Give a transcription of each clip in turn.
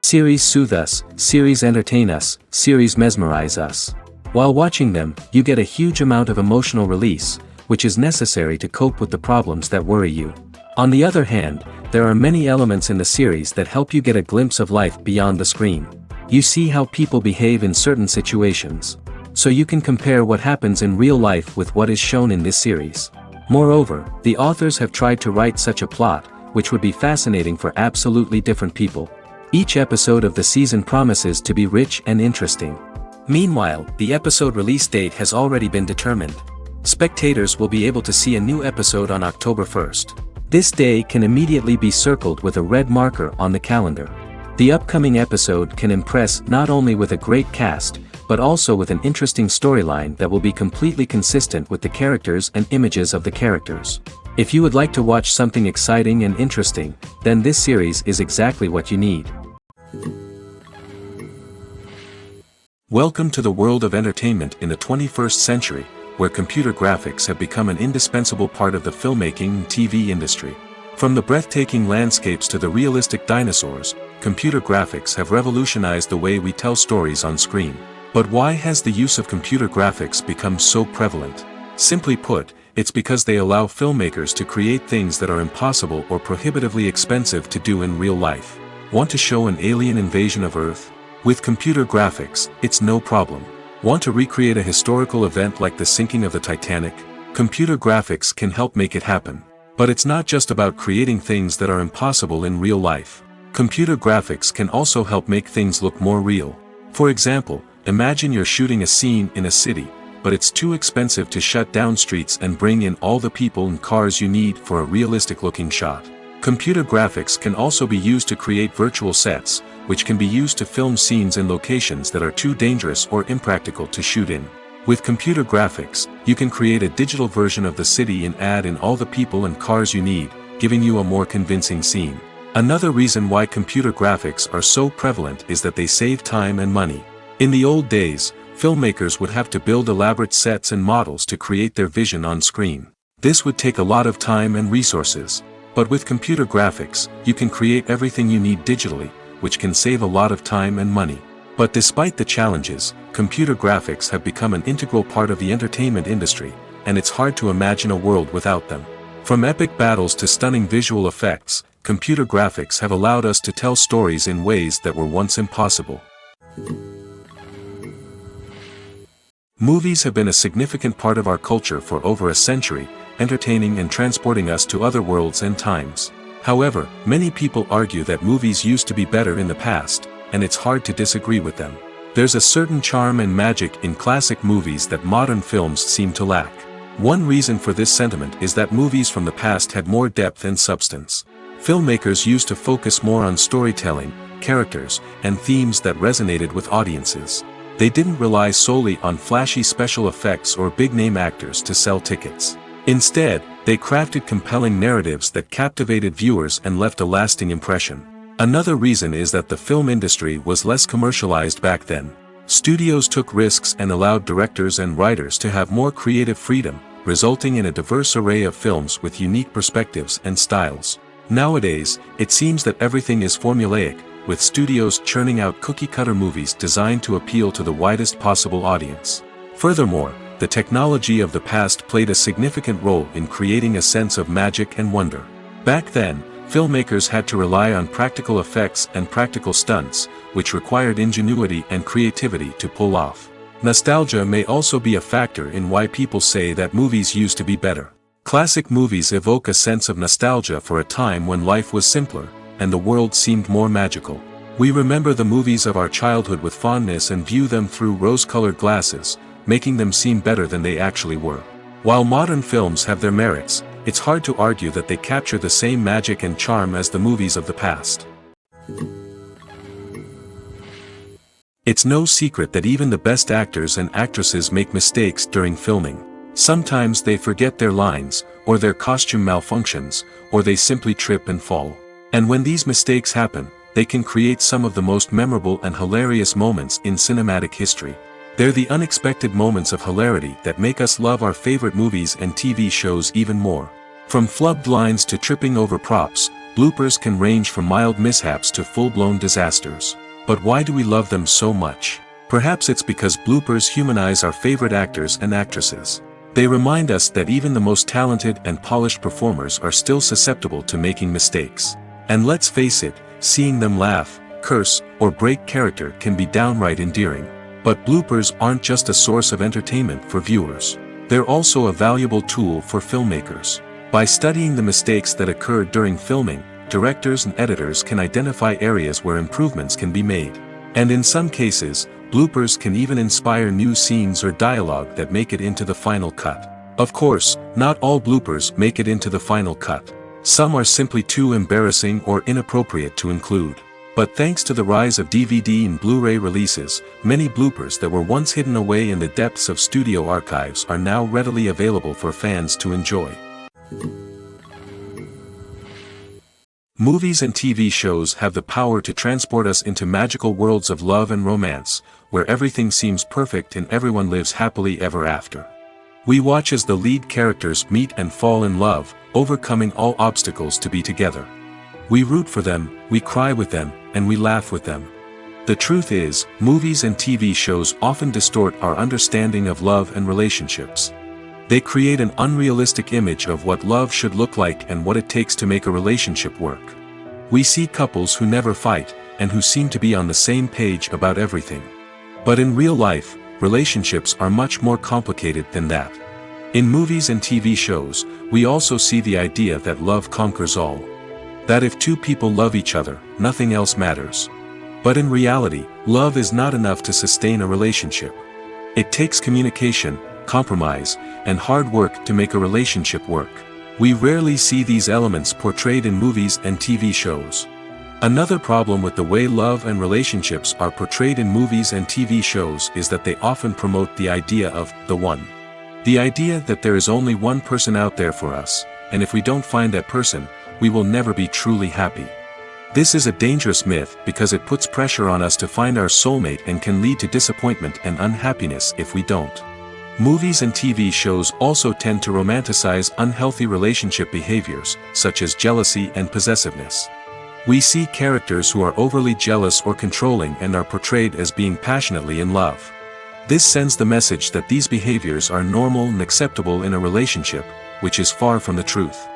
Series soothe us, series entertain us, series mesmerize us. While watching them, you get a huge amount of emotional release, which is necessary to cope with the problems that worry you. On the other hand, there are many elements in the series that help you get a glimpse of life beyond the screen. You see how people behave in certain situations. So you can compare what happens in real life with what is shown in this series. Moreover, the authors have tried to write such a plot, which would be fascinating for absolutely different people. Each episode of the season promises to be rich and interesting. Meanwhile, the episode release date has already been determined. Spectators will be able to see a new episode on October 1st. This day can immediately be circled with a red marker on the calendar. The upcoming episode can impress not only with a great cast, but also with an interesting storyline that will be completely consistent with the characters and images of the characters. If you would like to watch something exciting and interesting, then this series is exactly what you need. Welcome to the world of entertainment in the 21st century, where computer graphics have become an indispensable part of the filmmaking and TV industry. From the breathtaking landscapes to the realistic dinosaurs, computer graphics have revolutionized the way we tell stories on screen. But why has the use of computer graphics become so prevalent? Simply put, it's because they allow filmmakers to create things that are impossible or prohibitively expensive to do in real life. Want to show an alien invasion of Earth? With computer graphics, it's no problem. Want to recreate a historical event like the sinking of the Titanic? Computer graphics can help make it happen. But it's not just about creating things that are impossible in real life. Computer graphics can also help make things look more real. For example, imagine you're shooting a scene in a city, but it's too expensive to shut down streets and bring in all the people and cars you need for a realistic-looking shot. Computer graphics can also be used to create virtual sets, which can be used to film scenes in locations that are too dangerous or impractical to shoot in. With computer graphics, you can create a digital version of the city and add in all the people and cars you need, giving you a more convincing scene. Another reason why computer graphics are so prevalent is that they save time and money. In the old days, filmmakers would have to build elaborate sets and models to create their vision on screen. This would take a lot of time and resources. But with computer graphics, you can create everything you need digitally, which can save a lot of time and money. But despite the challenges, computer graphics have become an integral part of the entertainment industry, and it's hard to imagine a world without them. From epic battles to stunning visual effects, computer graphics have allowed us to tell stories in ways that were once impossible. Movies have been a significant part of our culture for over a century, entertaining and transporting us to other worlds and times. However, many people argue that movies used to be better in the past, and it's hard to disagree with them. There's a certain charm and magic in classic movies that modern films seem to lack. One reason for this sentiment is that movies from the past had more depth and substance. Filmmakers used to focus more on storytelling, characters, and themes that resonated with audiences. They didn't rely solely on flashy special effects or big-name actors to sell tickets. Instead, they crafted compelling narratives that captivated viewers and left a lasting impression. Another reason is that the film industry was less commercialized back then. Studios took risks and allowed directors and writers to have more creative freedom, resulting in a diverse array of films with unique perspectives and styles. Nowadays, it seems that everything is formulaic, with studios churning out cookie-cutter movies designed to appeal to the widest possible audience. Furthermore, the technology of the past played a significant role in creating a sense of magic and wonder. Back then, filmmakers had to rely on practical effects and practical stunts, which required ingenuity and creativity to pull off. Nostalgia may also be a factor in why people say that movies used to be better. Classic movies evoke a sense of nostalgia for a time when life was simpler, and the world seemed more magical. We remember the movies of our childhood with fondness and view them through rose-colored glasses, making them seem better than they actually were. While modern films have their merits, it's hard to argue that they capture the same magic and charm as the movies of the past. It's no secret that even the best actors and actresses make mistakes during filming. Sometimes they forget their lines, or their costume malfunctions, or they simply trip and fall. And when these mistakes happen, they can create some of the most memorable and hilarious moments in cinematic history. They're the unexpected moments of hilarity that make us love our favorite movies and TV shows even more. From flubbed lines to tripping over props, bloopers can range from mild mishaps to full-blown disasters. But why do we love them so much? Perhaps it's because bloopers humanize our favorite actors and actresses. They remind us that even the most talented and polished performers are still susceptible to making mistakes. And let's face it, seeing them laugh, curse, or break character can be downright endearing. But bloopers aren't just a source of entertainment for viewers. They're also a valuable tool for filmmakers. By studying the mistakes that occurred during filming, directors and editors can identify areas where improvements can be made. And in some cases, bloopers can even inspire new scenes or dialogue that make it into the final cut. Of course, not all bloopers make it into the final cut. Some are simply too embarrassing or inappropriate to include. But thanks to the rise of DVD and Blu-ray releases, many bloopers that were once hidden away in the depths of studio archives are now readily available for fans to enjoy. Movies and TV shows have the power to transport us into magical worlds of love and romance, where everything seems perfect and everyone lives happily ever after. We watch as the lead characters meet and fall in love, overcoming all obstacles to be together. We root for them, we cry with them, and we laugh with them. The truth is, movies and TV shows often distort our understanding of love and relationships. They create an unrealistic image of what love should look like and what it takes to make a relationship work. We see couples who never fight, and who seem to be on the same page about everything. But in real life, relationships are much more complicated than that. In movies and TV shows, we also see the idea that love conquers all. That if two people love each other, nothing else matters. But in reality, love is not enough to sustain a relationship. It takes communication, compromise, and hard work to make a relationship work. We rarely see these elements portrayed in movies and TV shows. Another problem with the way love and relationships are portrayed in movies and TV shows is that they often promote the idea of the one. The idea that there is only one person out there for us, and if we don't find that person, we will never be truly happy. This is a dangerous myth because it puts pressure on us to find our soulmate and can lead to disappointment and unhappiness if we don't. Movies and TV shows also tend to romanticize unhealthy relationship behaviors, such as jealousy and possessiveness. We see characters who are overly jealous or controlling and are portrayed as being passionately in love. This sends the message that these behaviors are normal and acceptable in a relationship, which is far from the truth.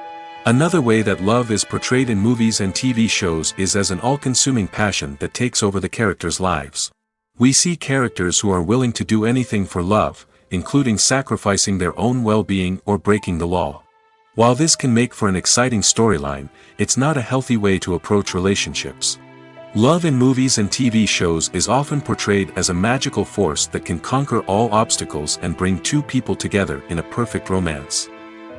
Another way that love is portrayed in movies and TV shows is as an all-consuming passion that takes over the characters' lives. We see characters who are willing to do anything for love, including sacrificing their own well-being or breaking the law. While this can make for an exciting storyline, it's not a healthy way to approach relationships. Love in movies and TV shows is often portrayed as a magical force that can conquer all obstacles and bring two people together in a perfect romance.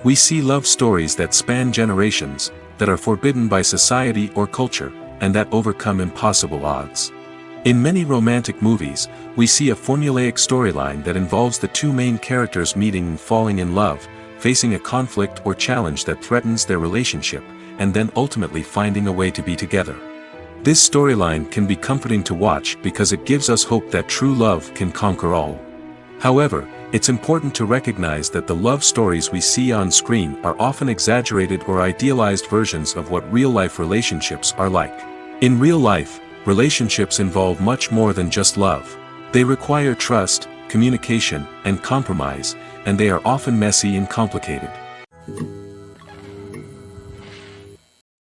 We see love stories that span generations, that are forbidden by society or culture, and that overcome impossible odds. In many romantic movies, we see a formulaic storyline that involves the two main characters meeting and falling in love, facing a conflict or challenge that threatens their relationship, and then ultimately finding a way to be together. This storyline can be comforting to watch because it gives us hope that true love can conquer all. However, it's important to recognize that the love stories we see on screen are often exaggerated or idealized versions of what real-life relationships are like. In real life, relationships involve much more than just love. They require trust, communication, and compromise, and they are often messy and complicated.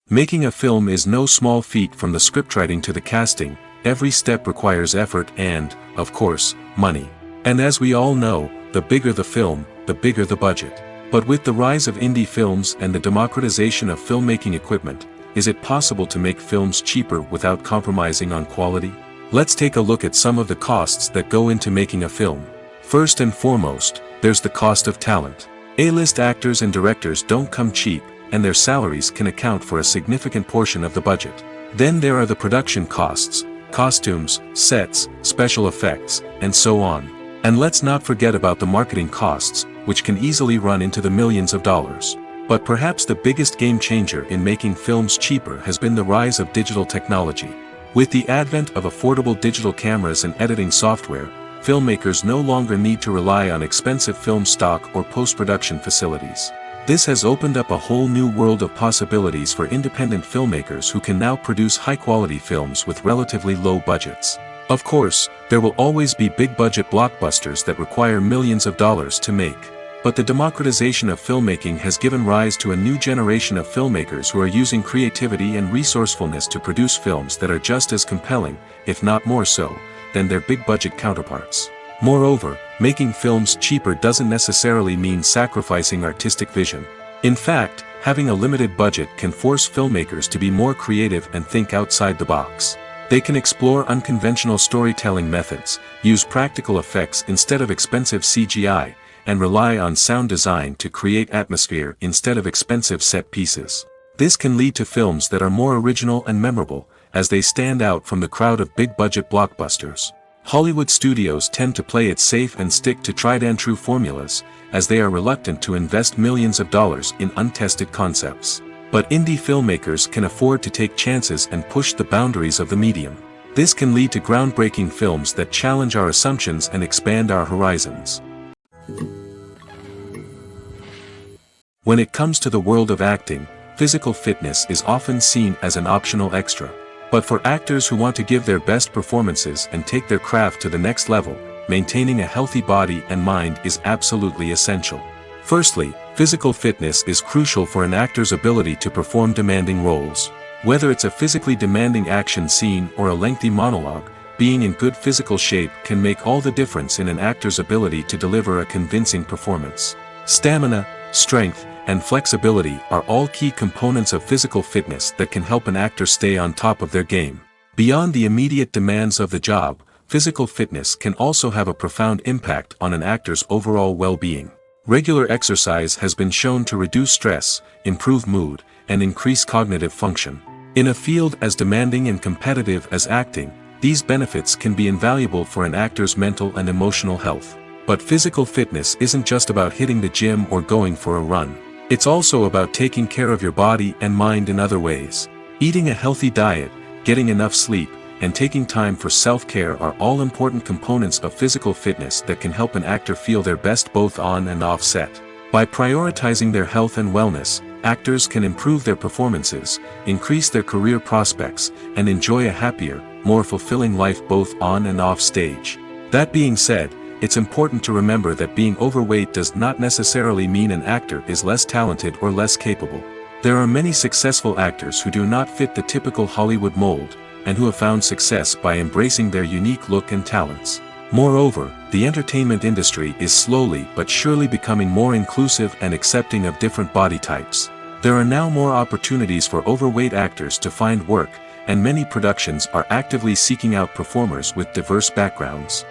Making a film is no small feat. From the scriptwriting to the casting, every step requires effort and, of course, money. And as we all know, the bigger the film, the bigger the budget. But with the rise of indie films and the democratization of filmmaking equipment, is it possible to make films cheaper without compromising on quality? Let's take a look at some of the costs that go into making a film. First and foremost, there's the cost of talent. A-list actors and directors don't come cheap, and their salaries can account for a significant portion of the budget. Then there are the production costs, costumes, sets, special effects, and so on. And let's not forget about the marketing costs, which can easily run into the millions of dollars. But perhaps the biggest game changer in making films cheaper has been the rise of digital technology. With the advent of affordable digital cameras and editing software, filmmakers no longer need to rely on expensive film stock or post-production facilities. This has opened up a whole new world of possibilities for independent filmmakers who can now produce high-quality films with relatively low budgets. Of course, there will always be big-budget blockbusters that require millions of dollars to make. But the democratization of filmmaking has given rise to a new generation of filmmakers who are using creativity and resourcefulness to produce films that are just as compelling, if not more so, than their big-budget counterparts. Moreover, making films cheaper doesn't necessarily mean sacrificing artistic vision. In fact, having a limited budget can force filmmakers to be more creative and think outside the box. They can explore unconventional storytelling methods, use practical effects instead of expensive CGI, and rely on sound design to create atmosphere instead of expensive set pieces. This can lead to films that are more original and memorable, as they stand out from the crowd of big-budget blockbusters. Hollywood studios tend to play it safe and stick to tried-and-true formulas, as they are reluctant to invest millions of dollars in untested concepts. But indie filmmakers can afford to take chances and push the boundaries of the medium. This can lead to groundbreaking films that challenge our assumptions and expand our horizons. When it comes to the world of acting, physical fitness is often seen as an optional extra. But for actors who want to give their best performances and take their craft to the next level, maintaining a healthy body and mind is absolutely essential. Firstly, physical fitness is crucial for an actor's ability to perform demanding roles. Whether it's a physically demanding action scene or a lengthy monologue, being in good physical shape can make all the difference in an actor's ability to deliver a convincing performance. Stamina, strength, and flexibility are all key components of physical fitness that can help an actor stay on top of their game. Beyond the immediate demands of the job, physical fitness can also have a profound impact on an actor's overall well-being. Regular exercise has been shown to reduce stress, improve mood, and increase cognitive function. In a field as demanding and competitive as acting, these benefits can be invaluable for an actor's mental and emotional health. But physical fitness isn't just about hitting the gym or going for a run. It's also about taking care of your body and mind in other ways. Eating a healthy diet, getting enough sleep, and taking time for self-care are all important components of physical fitness that can help an actor feel their best both on and off set. By prioritizing their health and wellness, actors can improve their performances, increase their career prospects, and enjoy a happier, more fulfilling life both on and off stage. That being said, it's important to remember that being overweight does not necessarily mean an actor is less talented or less capable. There are many successful actors who do not fit the typical Hollywood mold, and who have found success by embracing their unique look and talents. Moreover, the entertainment industry is slowly but surely becoming more inclusive and accepting of different body types. There are now more opportunities for overweight actors to find work, and many productions are actively seeking out performers with diverse backgrounds.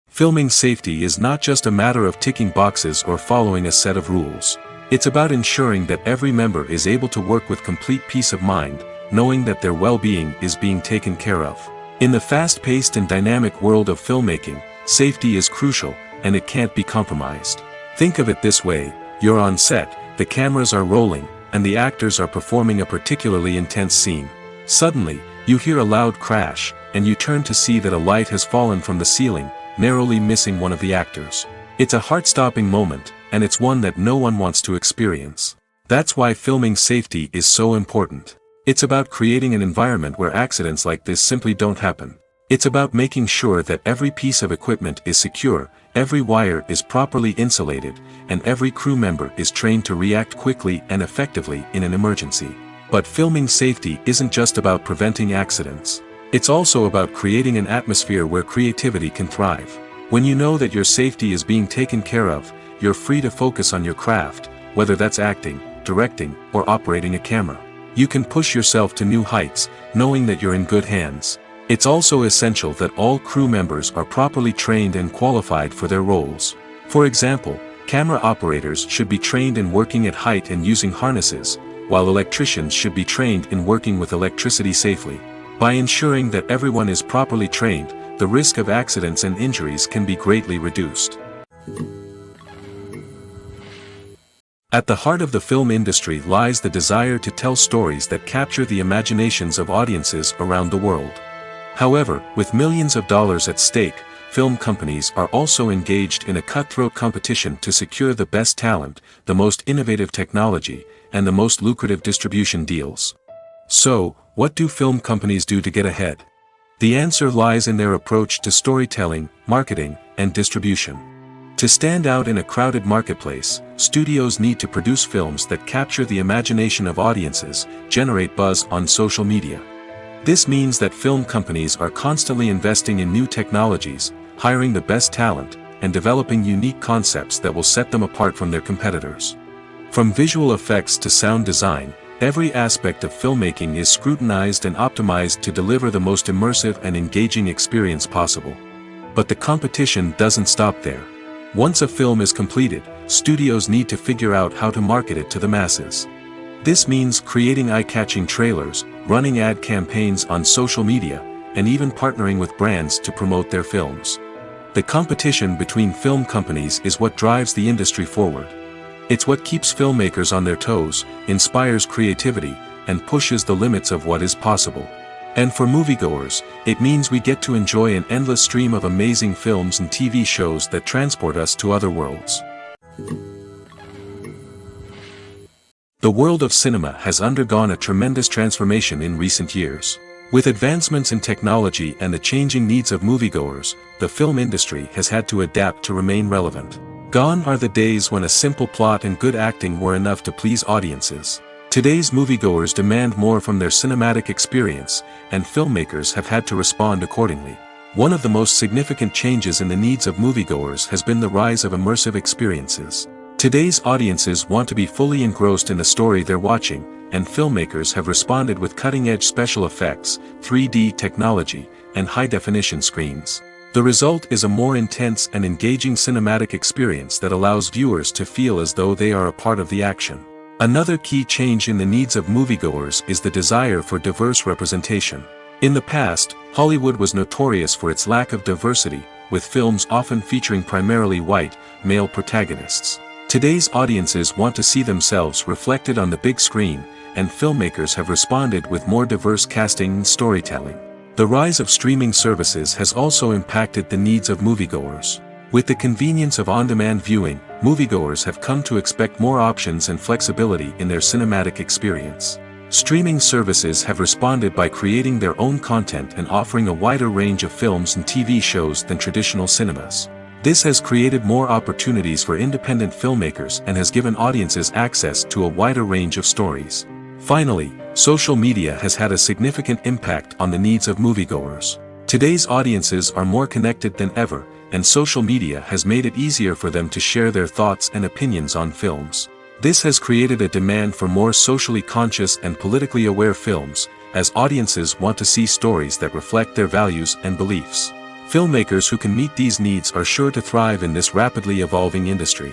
Filming safety is not just a matter of ticking boxes or following a set of rules. It's about ensuring that every member is able to work with complete peace of mind, knowing that their well-being is being taken care of. In the fast-paced and dynamic world of filmmaking, safety is crucial, and it can't be compromised. Think of it this way: you're on set, the cameras are rolling, and the actors are performing a particularly intense scene. Suddenly, you hear a loud crash, and you turn to see that a light has fallen from the ceiling, narrowly missing one of the actors. It's a heart-stopping moment, and it's one that no one wants to experience. That's why filming safety is so important. It's about creating an environment where accidents like this simply don't happen. It's about making sure that every piece of equipment is secure, every wire is properly insulated, and every crew member is trained to react quickly and effectively in an emergency. But filming safety isn't just about preventing accidents. It's also about creating an atmosphere where creativity can thrive. When you know that your safety is being taken care of, you're free to focus on your craft, whether that's acting, directing, or operating a camera. You can push yourself to new heights, knowing that you're in good hands. It's also essential that all crew members are properly trained and qualified for their roles. For example, camera operators should be trained in working at height and using harnesses, while electricians should be trained in working with electricity safely. By ensuring that everyone is properly trained, the risk of accidents and injuries can be greatly reduced. At the heart of the film industry lies the desire to tell stories that capture the imaginations of audiences around the world. However, with millions of dollars at stake, film companies are also engaged in a cutthroat competition to secure the best talent, the most innovative technology, and the most lucrative distribution deals. So, what do film companies do to get ahead? The answer lies in their approach to storytelling, marketing, and distribution. To stand out in a crowded marketplace, studios need to produce films that capture the imagination of audiences, generate buzz on social media. This means that film companies are constantly investing in new technologies, hiring the best talent, and developing unique concepts that will set them apart from their competitors. From visual effects to sound design, every aspect of filmmaking is scrutinized and optimized to deliver the most immersive and engaging experience possible. But the competition doesn't stop there. Once a film is completed, studios need to figure out how to market it to the masses. This means creating eye-catching trailers, running ad campaigns on social media, and even partnering with brands to promote their films. The competition between film companies is what drives the industry forward. It's what keeps filmmakers on their toes, inspires creativity, and pushes the limits of what is possible. And for moviegoers, it means we get to enjoy an endless stream of amazing films and TV shows that transport us to other worlds. The world of cinema has undergone a tremendous transformation in recent years. With advancements in technology and the changing needs of moviegoers, the film industry has had to adapt to remain relevant. Gone are the days when a simple plot and good acting were enough to please audiences. Today's moviegoers demand more from their cinematic experience, and filmmakers have had to respond accordingly. One of the most significant changes in the needs of moviegoers has been the rise of immersive experiences. Today's audiences want to be fully engrossed in the story they're watching, and filmmakers have responded with cutting-edge special effects, 3D technology, and high-definition screens. The result is a more intense and engaging cinematic experience that allows viewers to feel as though they are a part of the action. Another key change in the needs of moviegoers is the desire for diverse representation. In the past, Hollywood was notorious for its lack of diversity, with films often featuring primarily white, male protagonists. Today's audiences want to see themselves reflected on the big screen, and filmmakers have responded with more diverse casting and storytelling. The rise of streaming services has also impacted the needs of moviegoers. With the convenience of on-demand viewing, moviegoers have come to expect more options and flexibility in their cinematic experience. Streaming services have responded by creating their own content and offering a wider range of films and TV shows than traditional cinemas. This has created more opportunities for independent filmmakers and has given audiences access to a wider range of stories. Finally, social media has had a significant impact on the needs of moviegoers. Today's audiences are more connected than ever, and social media has made it easier for them to share their thoughts and opinions on films. This has created a demand for more socially conscious and politically aware films, as audiences want to see stories that reflect their values and beliefs. Filmmakers who can meet these needs are sure to thrive in this rapidly evolving industry.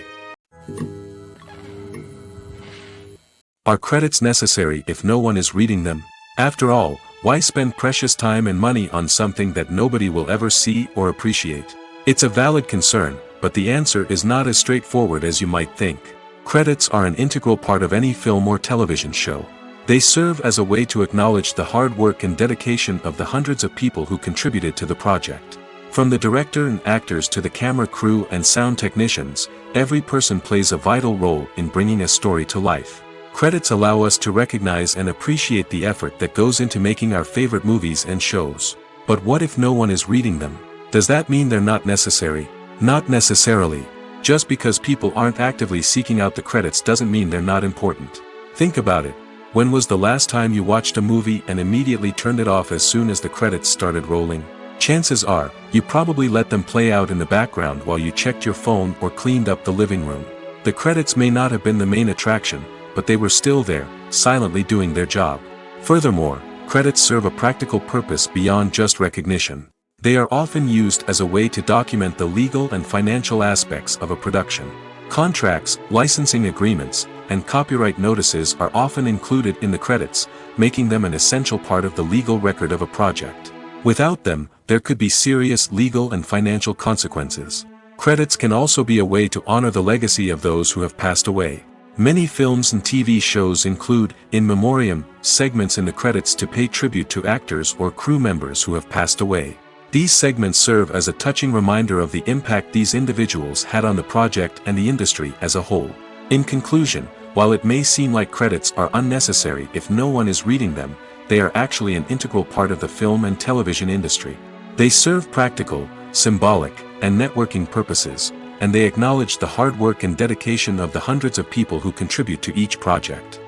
Are credits necessary if no one is reading them? After all, why spend precious time and money on something that nobody will ever see or appreciate? It's a valid concern, but the answer is not as straightforward as you might think. Credits are an integral part of any film or television show. They serve as a way to acknowledge the hard work and dedication of the hundreds of people who contributed to the project. From the director and actors to the camera crew and sound technicians, every person plays a vital role in bringing a story to life. Credits allow us to recognize and appreciate the effort that goes into making our favorite movies and shows. But what if no one is reading them? Does that mean they're not necessary? Not necessarily. Just because people aren't actively seeking out the credits doesn't mean they're not important. Think about it. When was the last time you watched a movie and immediately turned it off as soon as the credits started rolling? Chances are, you probably let them play out in the background while you checked your phone or cleaned up the living room. The credits may not have been the main attraction, but they were still there, silently doing their job. Furthermore, credits serve a practical purpose beyond just recognition. They are often used as a way to document the legal and financial aspects of a production. Contracts, licensing agreements, and copyright notices are often included in the credits, making them an essential part of the legal record of a project. Without them, there could be serious legal and financial consequences. Credits can also be a way to honor the legacy of those who have passed away. Many films and TV shows include, in memoriam, segments in the credits to pay tribute to actors or crew members who have passed away. These segments serve as a touching reminder of the impact these individuals had on the project and the industry as a whole. In conclusion, while it may seem like credits are unnecessary if no one is reading them, they are actually an integral part of the film and television industry. They serve practical, symbolic, and networking purposes, and they acknowledge the hard work and dedication of the hundreds of people who contribute to each project.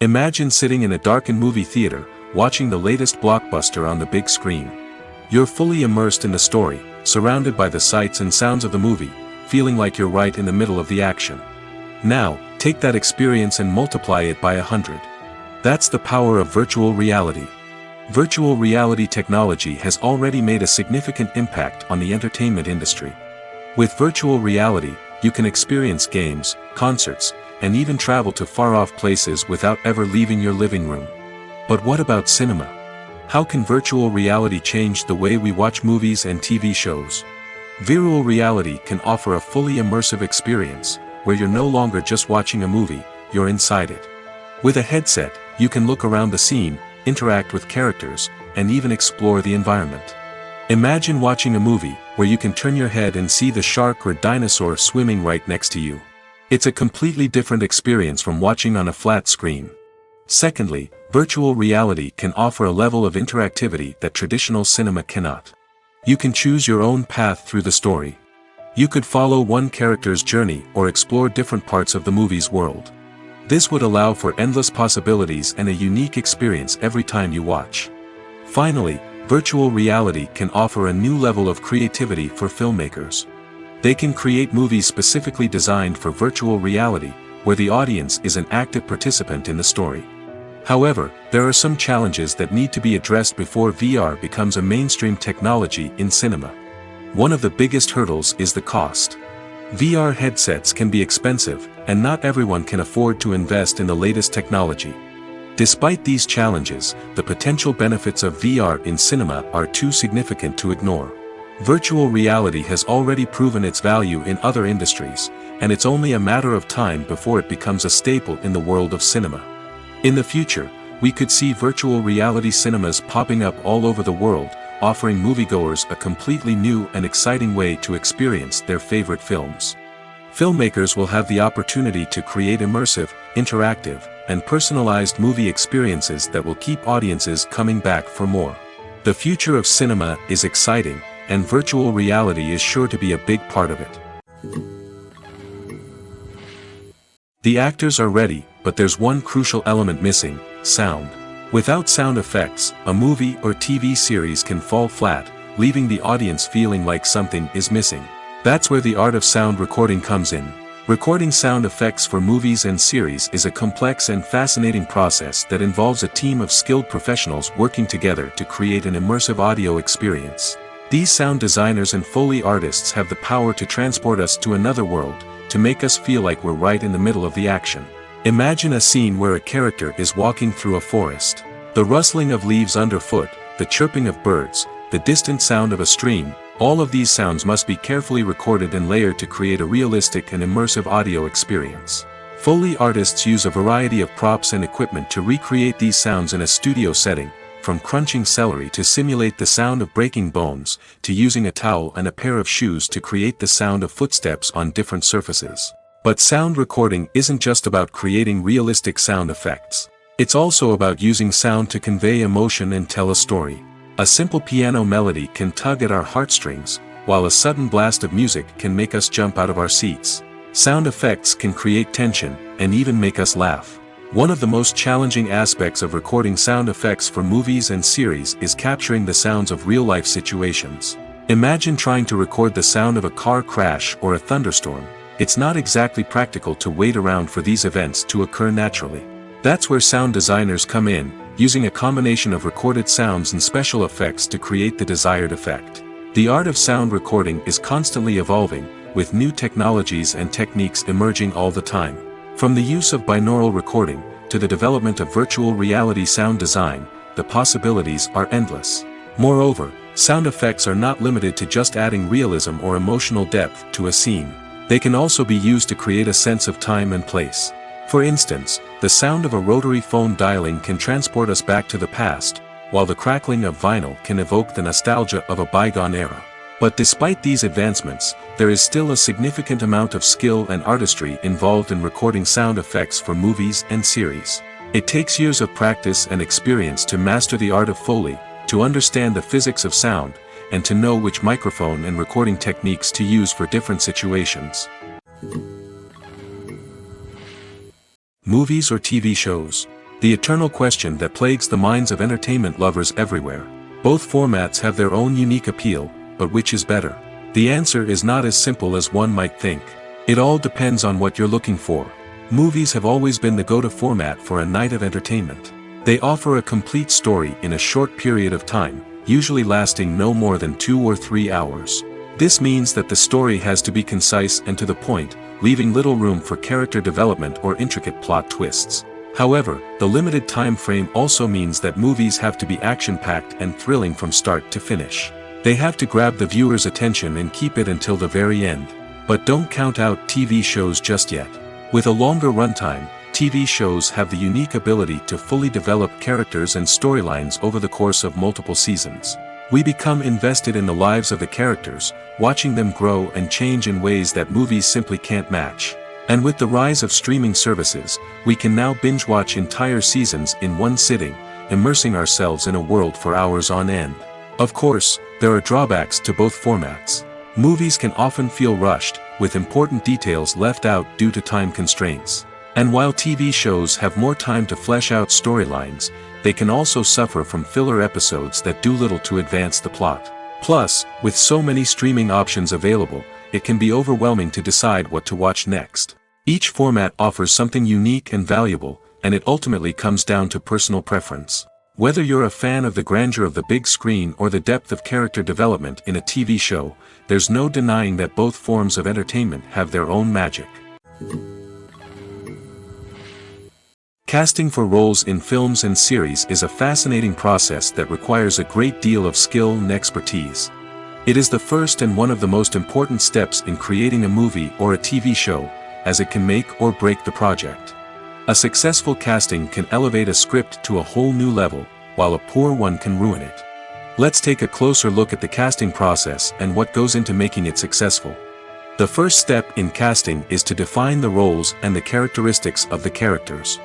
Imagine sitting in a darkened movie theater, watching the latest blockbuster on the big screen. You're fully immersed in the story, surrounded by the sights and sounds of the movie, feeling like you're right in the middle of the action. Now, take that experience and multiply it by 100. That's the power of virtual reality. Virtual reality technology has already made a significant impact on the entertainment industry. With virtual reality, you can experience games, concerts, and even travel to far-off places without ever leaving your living room. But what about cinema? How can virtual reality change the way we watch movies and TV shows? Virtual reality can offer a fully immersive experience, where you're no longer just watching a movie, you're inside it. With a headset, you can look around the scene, interact with characters, and even explore the environment. Imagine watching a movie where you can turn your head and see the shark or dinosaur swimming right next to you. It's a completely different experience from watching on a flat screen. Secondly, virtual reality can offer a level of interactivity that traditional cinema cannot. You can choose your own path through the story. You could follow one character's journey or explore different parts of the movie's world. This would allow for endless possibilities and a unique experience every time you watch. Finally, virtual reality can offer a new level of creativity for filmmakers. They can create movies specifically designed for virtual reality, where the audience is an active participant in the story. However, there are some challenges that need to be addressed before VR becomes a mainstream technology in cinema. One of the biggest hurdles is the cost. VR headsets can be expensive, and not everyone can afford to invest in the latest technology. Despite these challenges, the potential benefits of VR in cinema are too significant to ignore. Virtual reality has already proven its value in other industries, and it's only a matter of time before it becomes a staple in the world of cinema. In the future, we could see virtual reality cinemas popping up all over the world, offering moviegoers a completely new and exciting way to experience their favorite films. Filmmakers will have the opportunity to create immersive, interactive, and personalized movie experiences that will keep audiences coming back for more. The future of cinema is exciting, and virtual reality is sure to be a big part of it. The actors are ready, but there's one crucial element missing: sound. Without sound effects, a movie or TV series can fall flat, leaving the audience feeling like something is missing. That's where the art of sound recording comes in. Recording sound effects for movies and series is a complex and fascinating process that involves a team of skilled professionals working together to create an immersive audio experience. These sound designers and Foley artists have the power to transport us to another world, to make us feel like we're right in the middle of the action. Imagine a scene where a character is walking through a forest. The rustling of leaves underfoot, the chirping of birds, the distant sound of a stream, all of these sounds must be carefully recorded and layered to create a realistic and immersive audio experience. Foley artists use a variety of props and equipment to recreate these sounds in a studio setting, from crunching celery to simulate the sound of breaking bones, to using a towel and a pair of shoes to create the sound of footsteps on different surfaces. But sound recording isn't just about creating realistic sound effects. It's also about using sound to convey emotion and tell a story. A simple piano melody can tug at our heartstrings, while a sudden blast of music can make us jump out of our seats. Sound effects can create tension, and even make us laugh. One of the most challenging aspects of recording sound effects for movies and series is capturing the sounds of real-life situations. Imagine trying to record the sound of a car crash or a thunderstorm. It's not exactly practical to wait around for these events to occur naturally. That's where sound designers come in, using a combination of recorded sounds and special effects to create the desired effect. The art of sound recording is constantly evolving, with new technologies and techniques emerging all the time. From the use of binaural recording, to the development of virtual reality sound design, the possibilities are endless. Moreover, sound effects are not limited to just adding realism or emotional depth to a scene. They can also be used to create a sense of time and place. For instance, the sound of a rotary phone dialing can transport us back to the past, while the crackling of vinyl can evoke the nostalgia of a bygone era. But despite these advancements, there is still a significant amount of skill and artistry involved in recording sound effects for movies and series. It takes years of practice and experience to master the art of Foley, to understand the physics of sound, and to know which microphone and recording techniques to use for different situations. Movies or TV shows? The eternal question that plagues the minds of entertainment lovers everywhere. Both formats have their own unique appeal, but which is better? The answer is not as simple as one might think. It all depends on what you're looking for. Movies have always been the go-to format for a night of entertainment. They offer a complete story in a short period of time, usually lasting no more than 2 or 3 hours. This means that the story has to be concise and to the point, leaving little room for character development or intricate plot twists. However, the limited time frame also means that movies have to be action-packed and thrilling from start to finish. They have to grab the viewer's attention and keep it until the very end. But don't count out TV shows just yet. With a longer runtime, TV shows have the unique ability to fully develop characters and storylines over the course of multiple seasons. We become invested in the lives of the characters, watching them grow and change in ways that movies simply can't match. And with the rise of streaming services, we can now binge-watch entire seasons in one sitting, immersing ourselves in a world for hours on end. Of course, there are drawbacks to both formats. Movies can often feel rushed, with important details left out due to time constraints. And while TV shows have more time to flesh out storylines, they can also suffer from filler episodes that do little to advance the plot. Plus, with so many streaming options available, it can be overwhelming to decide what to watch next. Each format offers something unique and valuable, and it ultimately comes down to personal preference. Whether you're a fan of the grandeur of the big screen or the depth of character development in a TV show, there's no denying that both forms of entertainment have their own magic. Casting for roles in films and series is a fascinating process that requires a great deal of skill and expertise. It is the first and one of the most important steps in creating a movie or a TV show, as it can make or break the project. A successful casting can elevate a script to a whole new level, while a poor one can ruin it. Let's take a closer look at the casting process and what goes into making it successful. The first step in casting is to define the roles and the characteristics of the characters.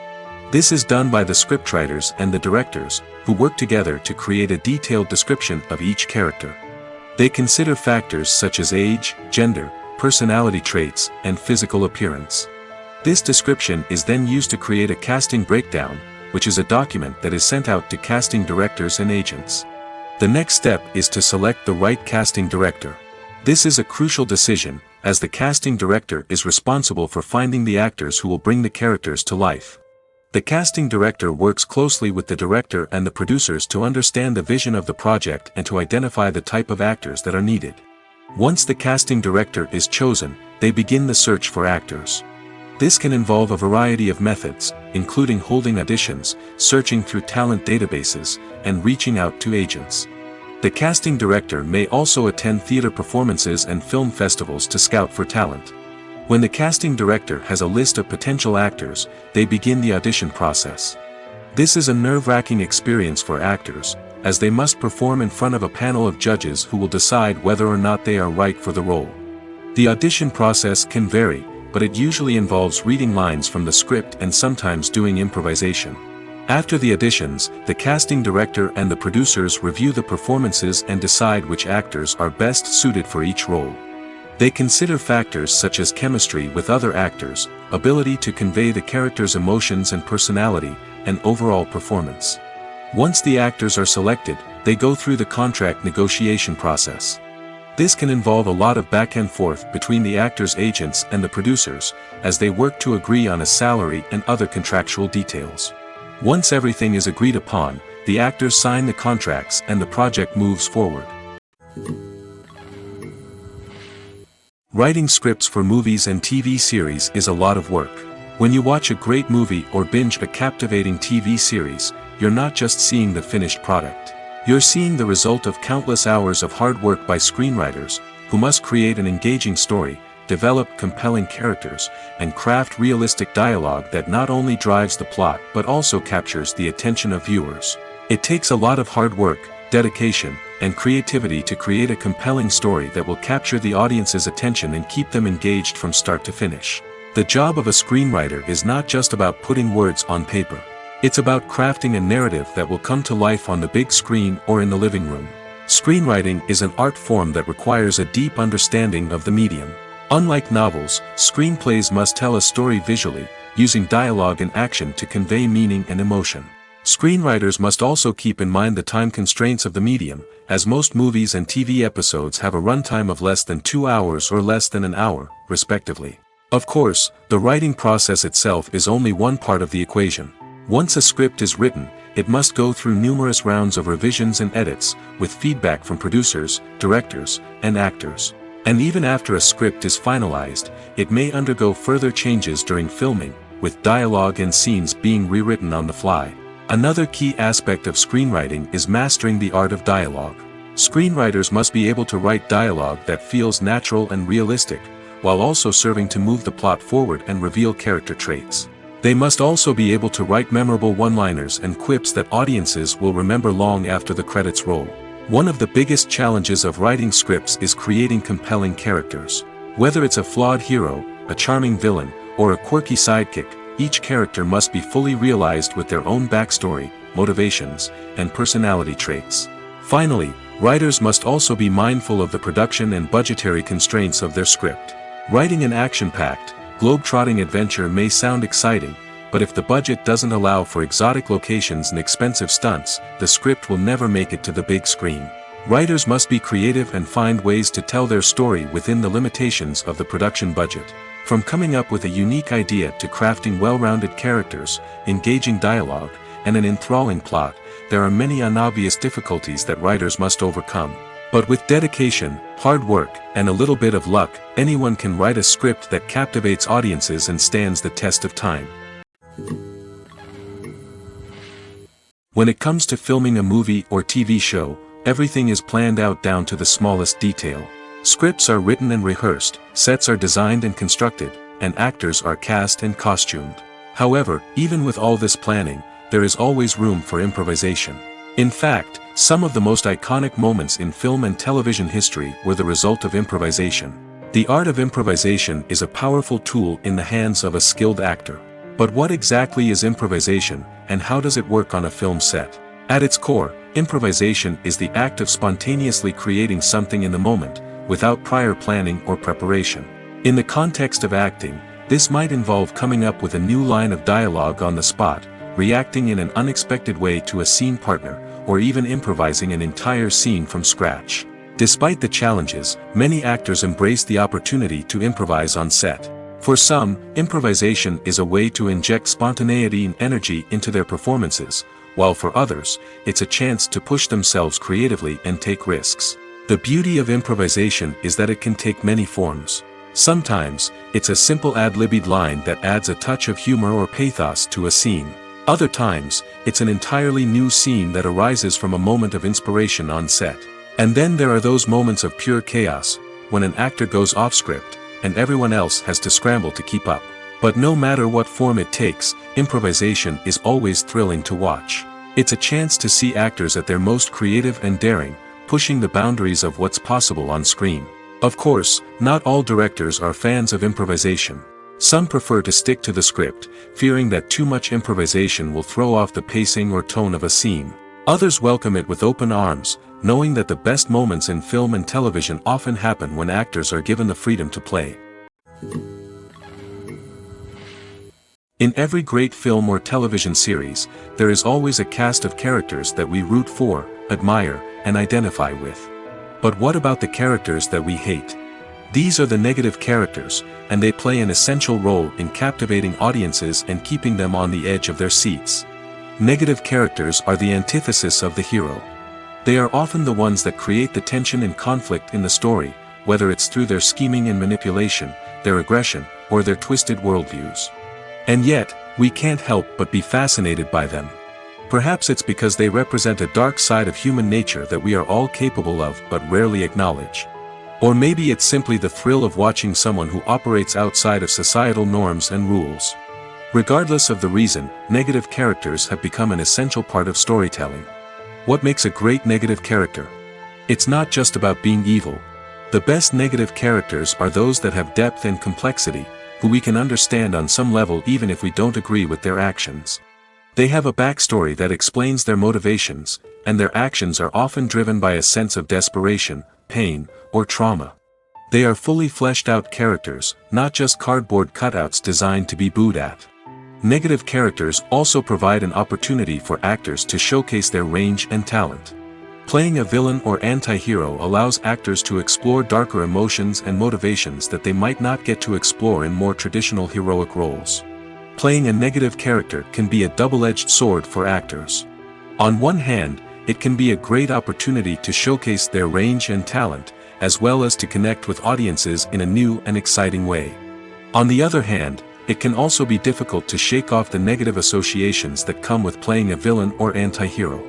This is done by the scriptwriters and the directors, who work together to create a detailed description of each character. They consider factors such as age, gender, personality traits, and physical appearance. This description is then used to create a casting breakdown, which is a document that is sent out to casting directors and agents. The next step is to select the right casting director. This is a crucial decision, as the casting director is responsible for finding the actors who will bring the characters to life. The casting director works closely with the director and the producers to understand the vision of the project and to identify the type of actors that are needed. Once the casting director is chosen, they begin the search for actors. This can involve a variety of methods, including holding auditions, searching through talent databases, and reaching out to agents. The casting director may also attend theater performances and film festivals to scout for talent. When the casting director has a list of potential actors, they begin the audition process. This is a nerve-wracking experience for actors, as they must perform in front of a panel of judges who will decide whether or not they are right for the role. The audition process can vary, but it usually involves reading lines from the script and sometimes doing improvisation. After the auditions, the casting director and the producers review the performances and decide which actors are best suited for each role. They consider factors such as chemistry with other actors, ability to convey the character's emotions and personality, and overall performance. Once the actors are selected, they go through the contract negotiation process. This can involve a lot of back and forth between the actors' agents and the producers, as they work to agree on a salary and other contractual details. Once everything is agreed upon, the actors sign the contracts and the project moves forward. Writing scripts for movies and TV series is a lot of work. When you watch a great movie or binge a captivating TV series, you're not just seeing the finished product. You're seeing the result of countless hours of hard work by screenwriters, who must create an engaging story, develop compelling characters, and craft realistic dialogue that not only drives the plot but also captures the attention of viewers. It takes a lot of hard work, dedication, and creativity to create a compelling story that will capture the audience's attention and keep them engaged from start to finish. The job of a screenwriter is not just about putting words on paper. It's about crafting a narrative that will come to life on the big screen or in the living room. Screenwriting is an art form that requires a deep understanding of the medium. Unlike novels, screenplays must tell a story visually, using dialogue and action to convey meaning and emotion. Screenwriters must also keep in mind the time constraints of the medium, as most movies and TV episodes have a runtime of less than 2 hours or less than an hour, respectively. Of course, the writing process itself is only one part of the equation. Once a script is written, it must go through numerous rounds of revisions and edits, with feedback from producers, directors, and actors. And even after a script is finalized, it may undergo further changes during filming, with dialogue and scenes being rewritten on the fly. Another key aspect of screenwriting is mastering the art of dialogue. Screenwriters must be able to write dialogue that feels natural and realistic, while also serving to move the plot forward and reveal character traits. They must also be able to write memorable one-liners and quips that audiences will remember long after the credits roll. One of the biggest challenges of writing scripts is creating compelling characters. Whether it's a flawed hero, a charming villain, or a quirky sidekick, each character must be fully realized with their own backstory, motivations, and personality traits. Finally, writers must also be mindful of the production and budgetary constraints of their script. Writing an action-packed, globe-trotting adventure may sound exciting, but if the budget doesn't allow for exotic locations and expensive stunts, the script will never make it to the big screen. Writers must be creative and find ways to tell their story within the limitations of the production budget. From coming up with a unique idea to crafting well-rounded characters, engaging dialogue, and an enthralling plot, there are many unobvious difficulties that writers must overcome. But with dedication, hard work, and a little bit of luck, anyone can write a script that captivates audiences and stands the test of time. When it comes to filming a movie or TV show, everything is planned out down to the smallest detail. Scripts are written and rehearsed, sets are designed and constructed, and actors are cast and costumed. However, even with all this planning, there is always room for improvisation. In fact, some of the most iconic moments in film and television history were the result of improvisation. The art of improvisation is a powerful tool in the hands of a skilled actor. But what exactly is improvisation, and how does it work on a film set? At its core, improvisation is the act of spontaneously creating something in the moment, without prior planning or preparation. In the context of acting, this might involve coming up with a new line of dialogue on the spot, reacting in an unexpected way to a scene partner, or even improvising an entire scene from scratch. Despite the challenges, many actors embrace the opportunity to improvise on set. For some, improvisation is a way to inject spontaneity and energy into their performances, while for others, it's a chance to push themselves creatively and take risks. The beauty of improvisation is that it can take many forms. Sometimes, it's a simple ad-libbed line that adds a touch of humor or pathos to a scene. Other times, it's an entirely new scene that arises from a moment of inspiration on set. And then there are those moments of pure chaos, when an actor goes off script, and everyone else has to scramble to keep up. But no matter what form it takes, improvisation is always thrilling to watch. It's a chance to see actors at their most creative and daring, pushing the boundaries of what's possible on screen. Of course, not all directors are fans of improvisation. Some prefer to stick to the script, fearing that too much improvisation will throw off the pacing or tone of a scene. Others welcome it with open arms, knowing that the best moments in film and television often happen when actors are given the freedom to play. In every great film or television series, there is always a cast of characters that we root for, admire, and identify with. But what about the characters that we hate? These are the negative characters, and they play an essential role in captivating audiences and keeping them on the edge of their seats. Negative characters are the antithesis of the hero. They are often the ones that create the tension and conflict in the story, whether it's through their scheming and manipulation, their aggression, or their twisted worldviews. And yet, we can't help but be fascinated by them. Perhaps it's because they represent a dark side of human nature that we are all capable of but rarely acknowledge. Or maybe it's simply the thrill of watching someone who operates outside of societal norms and rules. Regardless of the reason, negative characters have become an essential part of storytelling. What makes a great negative character? It's not just about being evil. The best negative characters are those that have depth and complexity, who we can understand on some level even if we don't agree with their actions. They have a backstory that explains their motivations, and their actions are often driven by a sense of desperation, pain, or trauma. They are fully fleshed out characters, not just cardboard cutouts designed to be booed at. Negative characters also provide an opportunity for actors to showcase their range and talent. Playing a villain or anti-hero allows actors to explore darker emotions and motivations that they might not get to explore in more traditional heroic roles. Playing a negative character can be a double-edged sword for actors. On one hand, it can be a great opportunity to showcase their range and talent, as well as to connect with audiences in a new and exciting way. On the other hand, it can also be difficult to shake off the negative associations that come with playing a villain or anti-hero.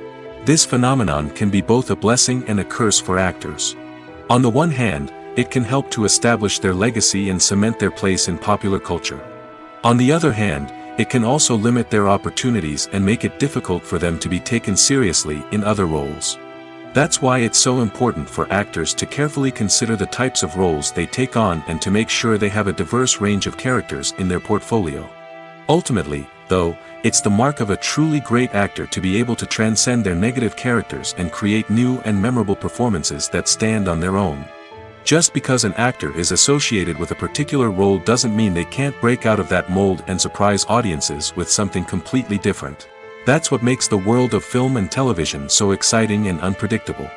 This phenomenon can be both a blessing and a curse for actors. On the one hand, it can help to establish their legacy and cement their place in popular culture. On the other hand, it can also limit their opportunities and make it difficult for them to be taken seriously in other roles. That's why it's so important for actors to carefully consider the types of roles they take on and to make sure they have a diverse range of characters in their portfolio. Ultimately, though, it's the mark of a truly great actor to be able to transcend their negative characters and create new and memorable performances that stand on their own. Just because an actor is associated with a particular role doesn't mean they can't break out of that mold and surprise audiences with something completely different. That's what makes the world of film and television so exciting and unpredictable.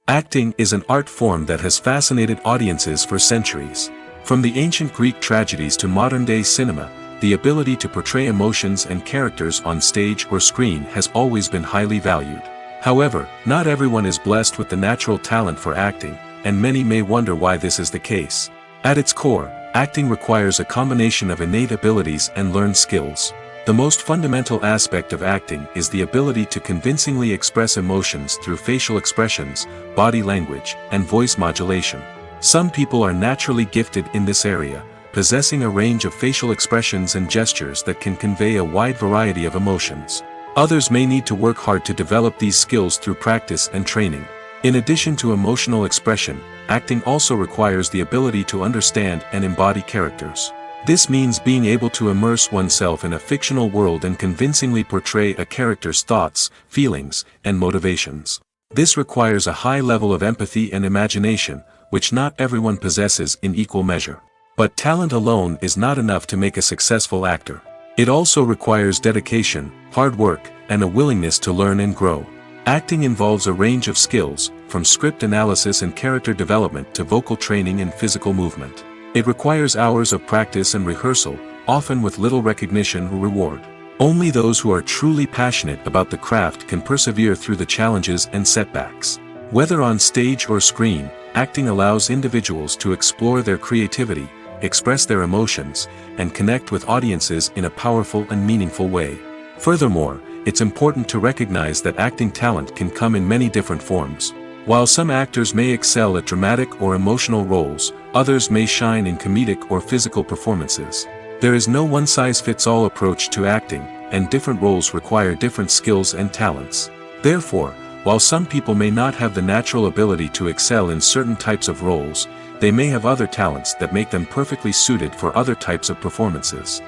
Acting is an art form that has fascinated audiences for centuries. From the ancient Greek tragedies to modern-day cinema, the ability to portray emotions and characters on stage or screen has always been highly valued. However, not everyone is blessed with the natural talent for acting, and many may wonder why this is the case. At its core, acting requires a combination of innate abilities and learned skills. The most fundamental aspect of acting is the ability to convincingly express emotions through facial expressions, body language, and voice modulation. Some people are naturally gifted in this area, possessing a range of facial expressions and gestures that can convey a wide variety of emotions. Others may need to work hard to develop these skills through practice and training. In addition to emotional expression, acting also requires the ability to understand and embody characters. This means being able to immerse oneself in a fictional world and convincingly portray a character's thoughts, feelings, and motivations. This requires a high level of empathy and imagination, which not everyone possesses in equal measure. But talent alone is not enough to make a successful actor. It also requires dedication, hard work, and a willingness to learn and grow. Acting involves a range of skills, from script analysis and character development to vocal training and physical movement. It requires hours of practice and rehearsal, often with little recognition or reward. Only those who are truly passionate about the craft can persevere through the challenges and setbacks. Whether on stage or screen, acting allows individuals to explore their creativity, express their emotions, and connect with audiences in a powerful and meaningful way. Furthermore, it's important to recognize that acting talent can come in many different forms. While some actors may excel at dramatic or emotional roles, others may shine in comedic or physical performances. There is no one-size-fits-all approach to acting, and different roles require different skills and talents. Therefore, while some people may not have the natural ability to excel in certain types of roles, they may have other talents that make them perfectly suited for other types of performances.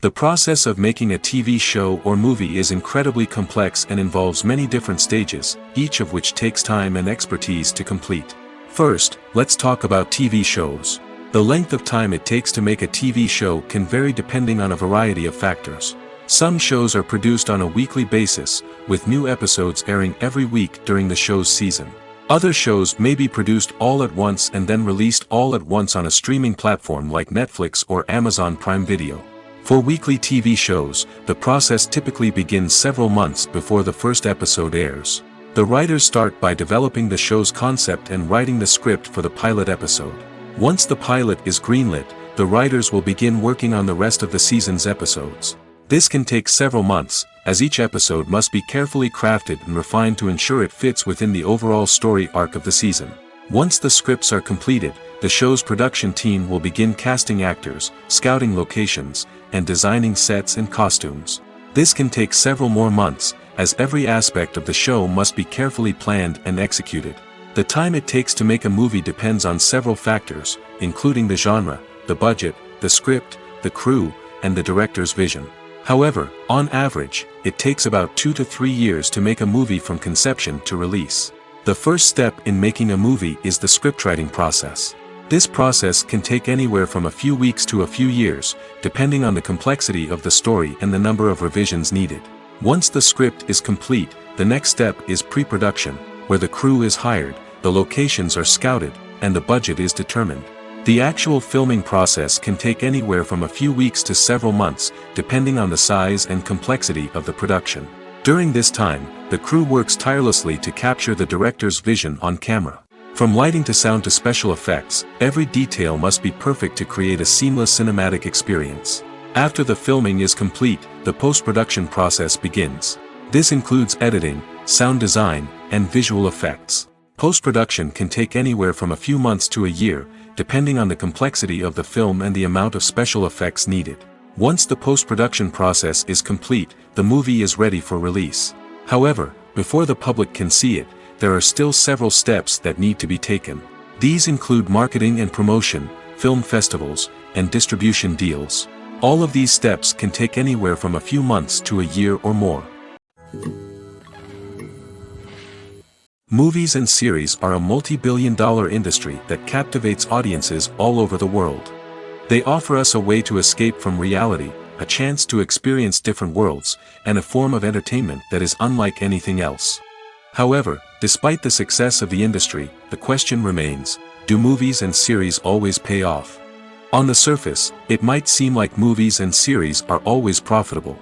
The process of making a TV show or movie is incredibly complex and involves many different stages, each of which takes time and expertise to complete. First, let's talk about TV shows. The length of time it takes to make a TV show can vary depending on a variety of factors. Some shows are produced on a weekly basis, with new episodes airing every week during the show's season. Other shows may be produced all at once and then released all at once on a streaming platform like Netflix or Amazon Prime Video. For weekly TV shows, the process typically begins several months before the first episode airs. The writers start by developing the show's concept and writing the script for the pilot episode. Once the pilot is greenlit, the writers will begin working on the rest of the season's episodes. This can take several months, as each episode must be carefully crafted and refined to ensure it fits within the overall story arc of the season. Once the scripts are completed, the show's production team will begin casting actors, scouting locations, and designing sets and costumes. This can take several more months, as every aspect of the show must be carefully planned and executed. The time it takes to make a movie depends on several factors, including the genre, the budget, the script, the crew, and the director's vision. However, on average, it takes about 2 to 3 years to make a movie from conception to release. The first step in making a movie is the scriptwriting process. This process can take anywhere from a few weeks to a few years, depending on the complexity of the story and the number of revisions needed. Once the script is complete, the next step is pre-production, where the crew is hired, the locations are scouted, and the budget is determined. The actual filming process can take anywhere from a few weeks to several months, depending on the size and complexity of the production. During this time, the crew works tirelessly to capture the director's vision on camera. From lighting to sound to special effects, every detail must be perfect to create a seamless cinematic experience. After the filming is complete, the post-production process begins. This includes editing, sound design, and visual effects. Post-production can take anywhere from a few months to a year, depending on the complexity of the film and the amount of special effects needed. Once the post-production process is complete, the movie is ready for release. However, before the public can see it, there are still several steps that need to be taken. These include marketing and promotion, film festivals, and distribution deals. All of these steps can take anywhere from a few months to a year or more. Movies and series are a multi-billion-dollar industry that captivates audiences all over the world. They offer us a way to escape from reality, a chance to experience different worlds, and a form of entertainment that is unlike anything else. However, despite the success of the industry, the question remains, do movies and series always pay off? On the surface, it might seem like movies and series are always profitable.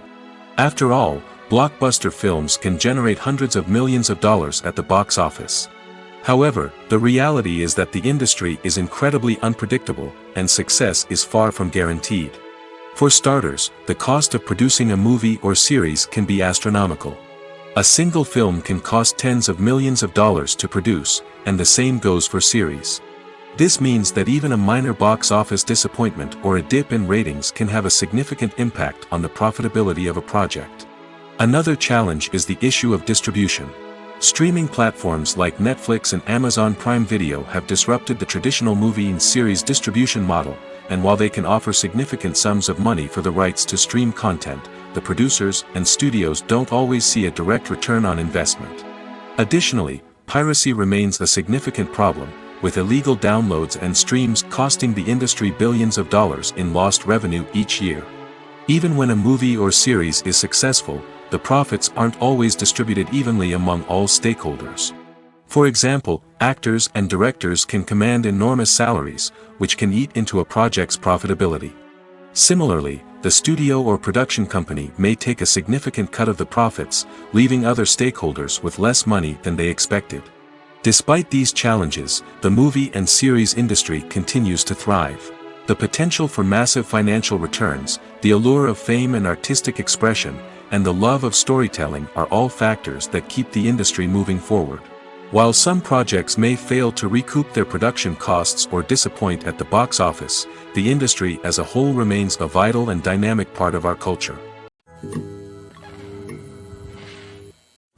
After all, blockbuster films can generate hundreds of millions of dollars at the box office. However, the reality is that the industry is incredibly unpredictable, and success is far from guaranteed. For starters, the cost of producing a movie or series can be astronomical. A single film can cost tens of millions of dollars to produce, and the same goes for series. This means that even a minor box office disappointment or a dip in ratings can have a significant impact on the profitability of a project. Another challenge is the issue of distribution. Streaming platforms like Netflix and Amazon Prime Video have disrupted the traditional movie and series distribution model, and while they can offer significant sums of money for the rights to stream content, the producers and studios don't always see a direct return on investment. Additionally, piracy remains a significant problem, with illegal downloads and streams costing the industry billions of dollars in lost revenue each year. Even when a movie or series is successful, the profits aren't always distributed evenly among all stakeholders. For example, actors and directors can command enormous salaries, which can eat into a project's profitability. Similarly, the studio or production company may take a significant cut of the profits, leaving other stakeholders with less money than they expected. Despite these challenges, the movie and series industry continues to thrive. The potential for massive financial returns, the allure of fame and artistic expression, and the love of storytelling are all factors that keep the industry moving forward. While some projects may fail to recoup their production costs or disappoint at the box office, the industry as a whole remains a vital and dynamic part of our culture.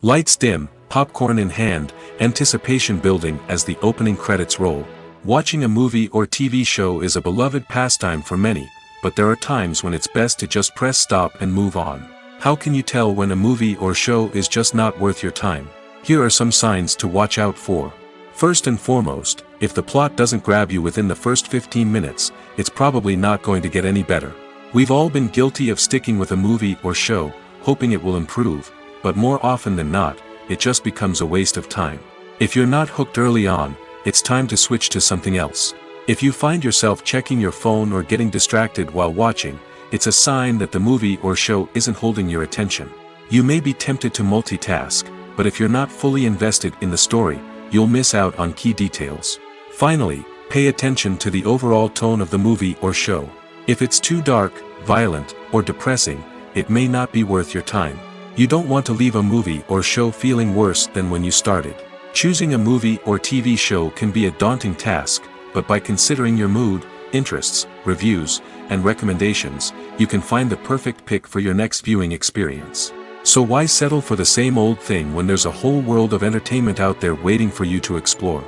Lights dim, popcorn in hand, anticipation building as the opening credits roll. Watching a movie or TV show is a beloved pastime for many, but there are times when it's best to just press stop and move on. How can you tell when a movie or show is just not worth your time? Here are some signs to watch out for. First and foremost, if the plot doesn't grab you within the first 15 minutes, it's probably not going to get any better. We've all been guilty of sticking with a movie or show, hoping it will improve, but more often than not, it just becomes a waste of time. If you're not hooked early on, it's time to switch to something else. If you find yourself checking your phone or getting distracted while watching, it's a sign that the movie or show isn't holding your attention. You may be tempted to multitask, but if you're not fully invested in the story, you'll miss out on key details. Finally, pay attention to the overall tone of the movie or show. If it's too dark, violent, or depressing, it may not be worth your time. You don't want to leave a movie or show feeling worse than when you started. Choosing a movie or TV show can be a daunting task, but by considering your mood, interests, reviews, and recommendations, you can find the perfect pick for your next viewing experience. So why settle for the same old thing when there's a whole world of entertainment out there waiting for you to explore?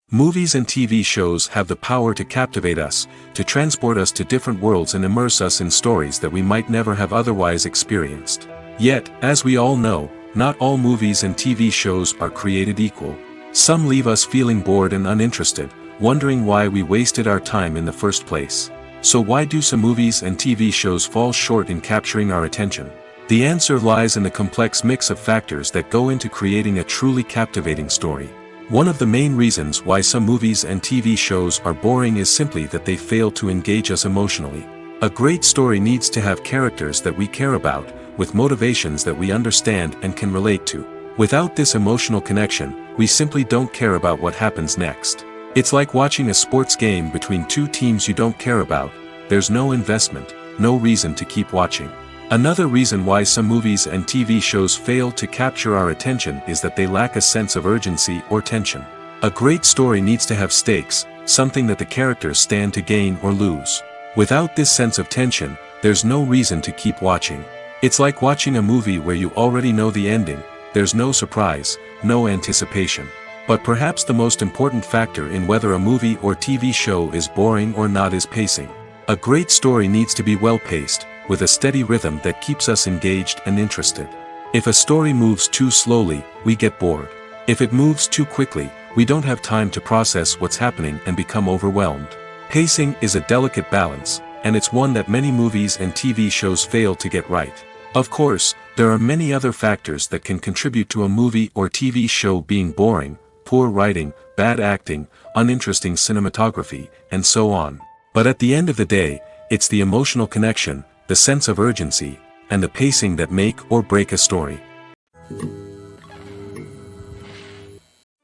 Movies and TV shows have the power to captivate us, to transport us to different worlds and immerse us in stories that we might never have otherwise experienced. Yet, as we all know, not all movies and TV shows are created equal. Some leave us feeling bored and uninterested, wondering why we wasted our time in the first place. So why do some movies and TV shows fall short in capturing our attention? The answer lies in the complex mix of factors that go into creating a truly captivating story. One of the main reasons why some movies and TV shows are boring is simply that they fail to engage us emotionally. A great story needs to have characters that we care about, with motivations that we understand and can relate to. Without this emotional connection, we simply don't care about what happens next. It's like watching a sports game between two teams you don't care about. There's no investment, no reason to keep watching. Another reason why some movies and TV shows fail to capture our attention is that they lack a sense of urgency or tension. A great story needs to have stakes, something that the characters stand to gain or lose. Without this sense of tension, there's no reason to keep watching. It's like watching a movie where you already know the ending. There's no surprise, no anticipation. But perhaps the most important factor in whether a movie or TV show is boring or not is pacing. A great story needs to be well-paced, with a steady rhythm that keeps us engaged and interested. If a story moves too slowly, we get bored. If it moves too quickly, we don't have time to process what's happening and become overwhelmed. Pacing is a delicate balance, and it's one that many movies and TV shows fail to get right. Of course, there are many other factors that can contribute to a movie or TV show being boring: poor writing, bad acting, uninteresting cinematography, and so on. But at the end of the day, it's the emotional connection, the sense of urgency, and the pacing that make or break a story.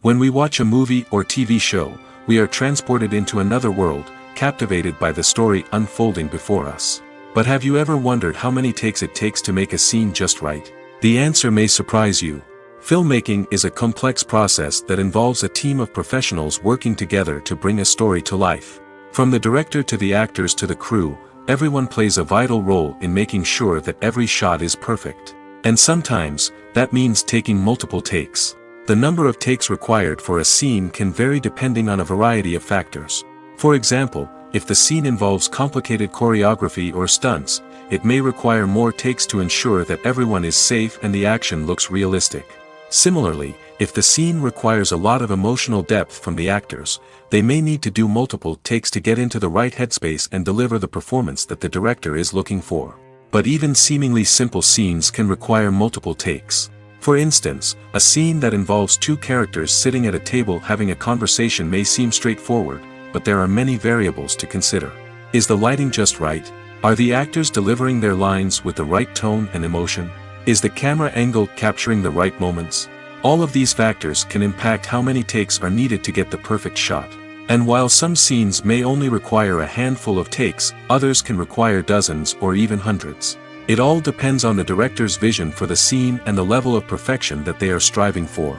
When we watch a movie or TV show, we are transported into another world, captivated by the story unfolding before us. But have you ever wondered how many takes it takes to make a scene just right? The answer may surprise you. Filmmaking is a complex process that involves a team of professionals working together to bring a story to life. From the director to the actors to the crew, everyone plays a vital role in making sure that every shot is perfect. And sometimes, that means taking multiple takes. The number of takes required for a scene can vary depending on a variety of factors. For example, if the scene involves complicated choreography or stunts, it may require more takes to ensure that everyone is safe and the action looks realistic. Similarly, if the scene requires a lot of emotional depth from the actors, they may need to do multiple takes to get into the right headspace and deliver the performance that the director is looking for. But even seemingly simple scenes can require multiple takes. For instance, a scene that involves two characters sitting at a table having a conversation may seem straightforward, but there are many variables to consider. Is the lighting just right? Are the actors delivering their lines with the right tone and emotion? Is the camera angle capturing the right moments? All of these factors can impact how many takes are needed to get the perfect shot. And while some scenes may only require a handful of takes, others can require dozens or even hundreds. It all depends on the director's vision for the scene and the level of perfection that they are striving for.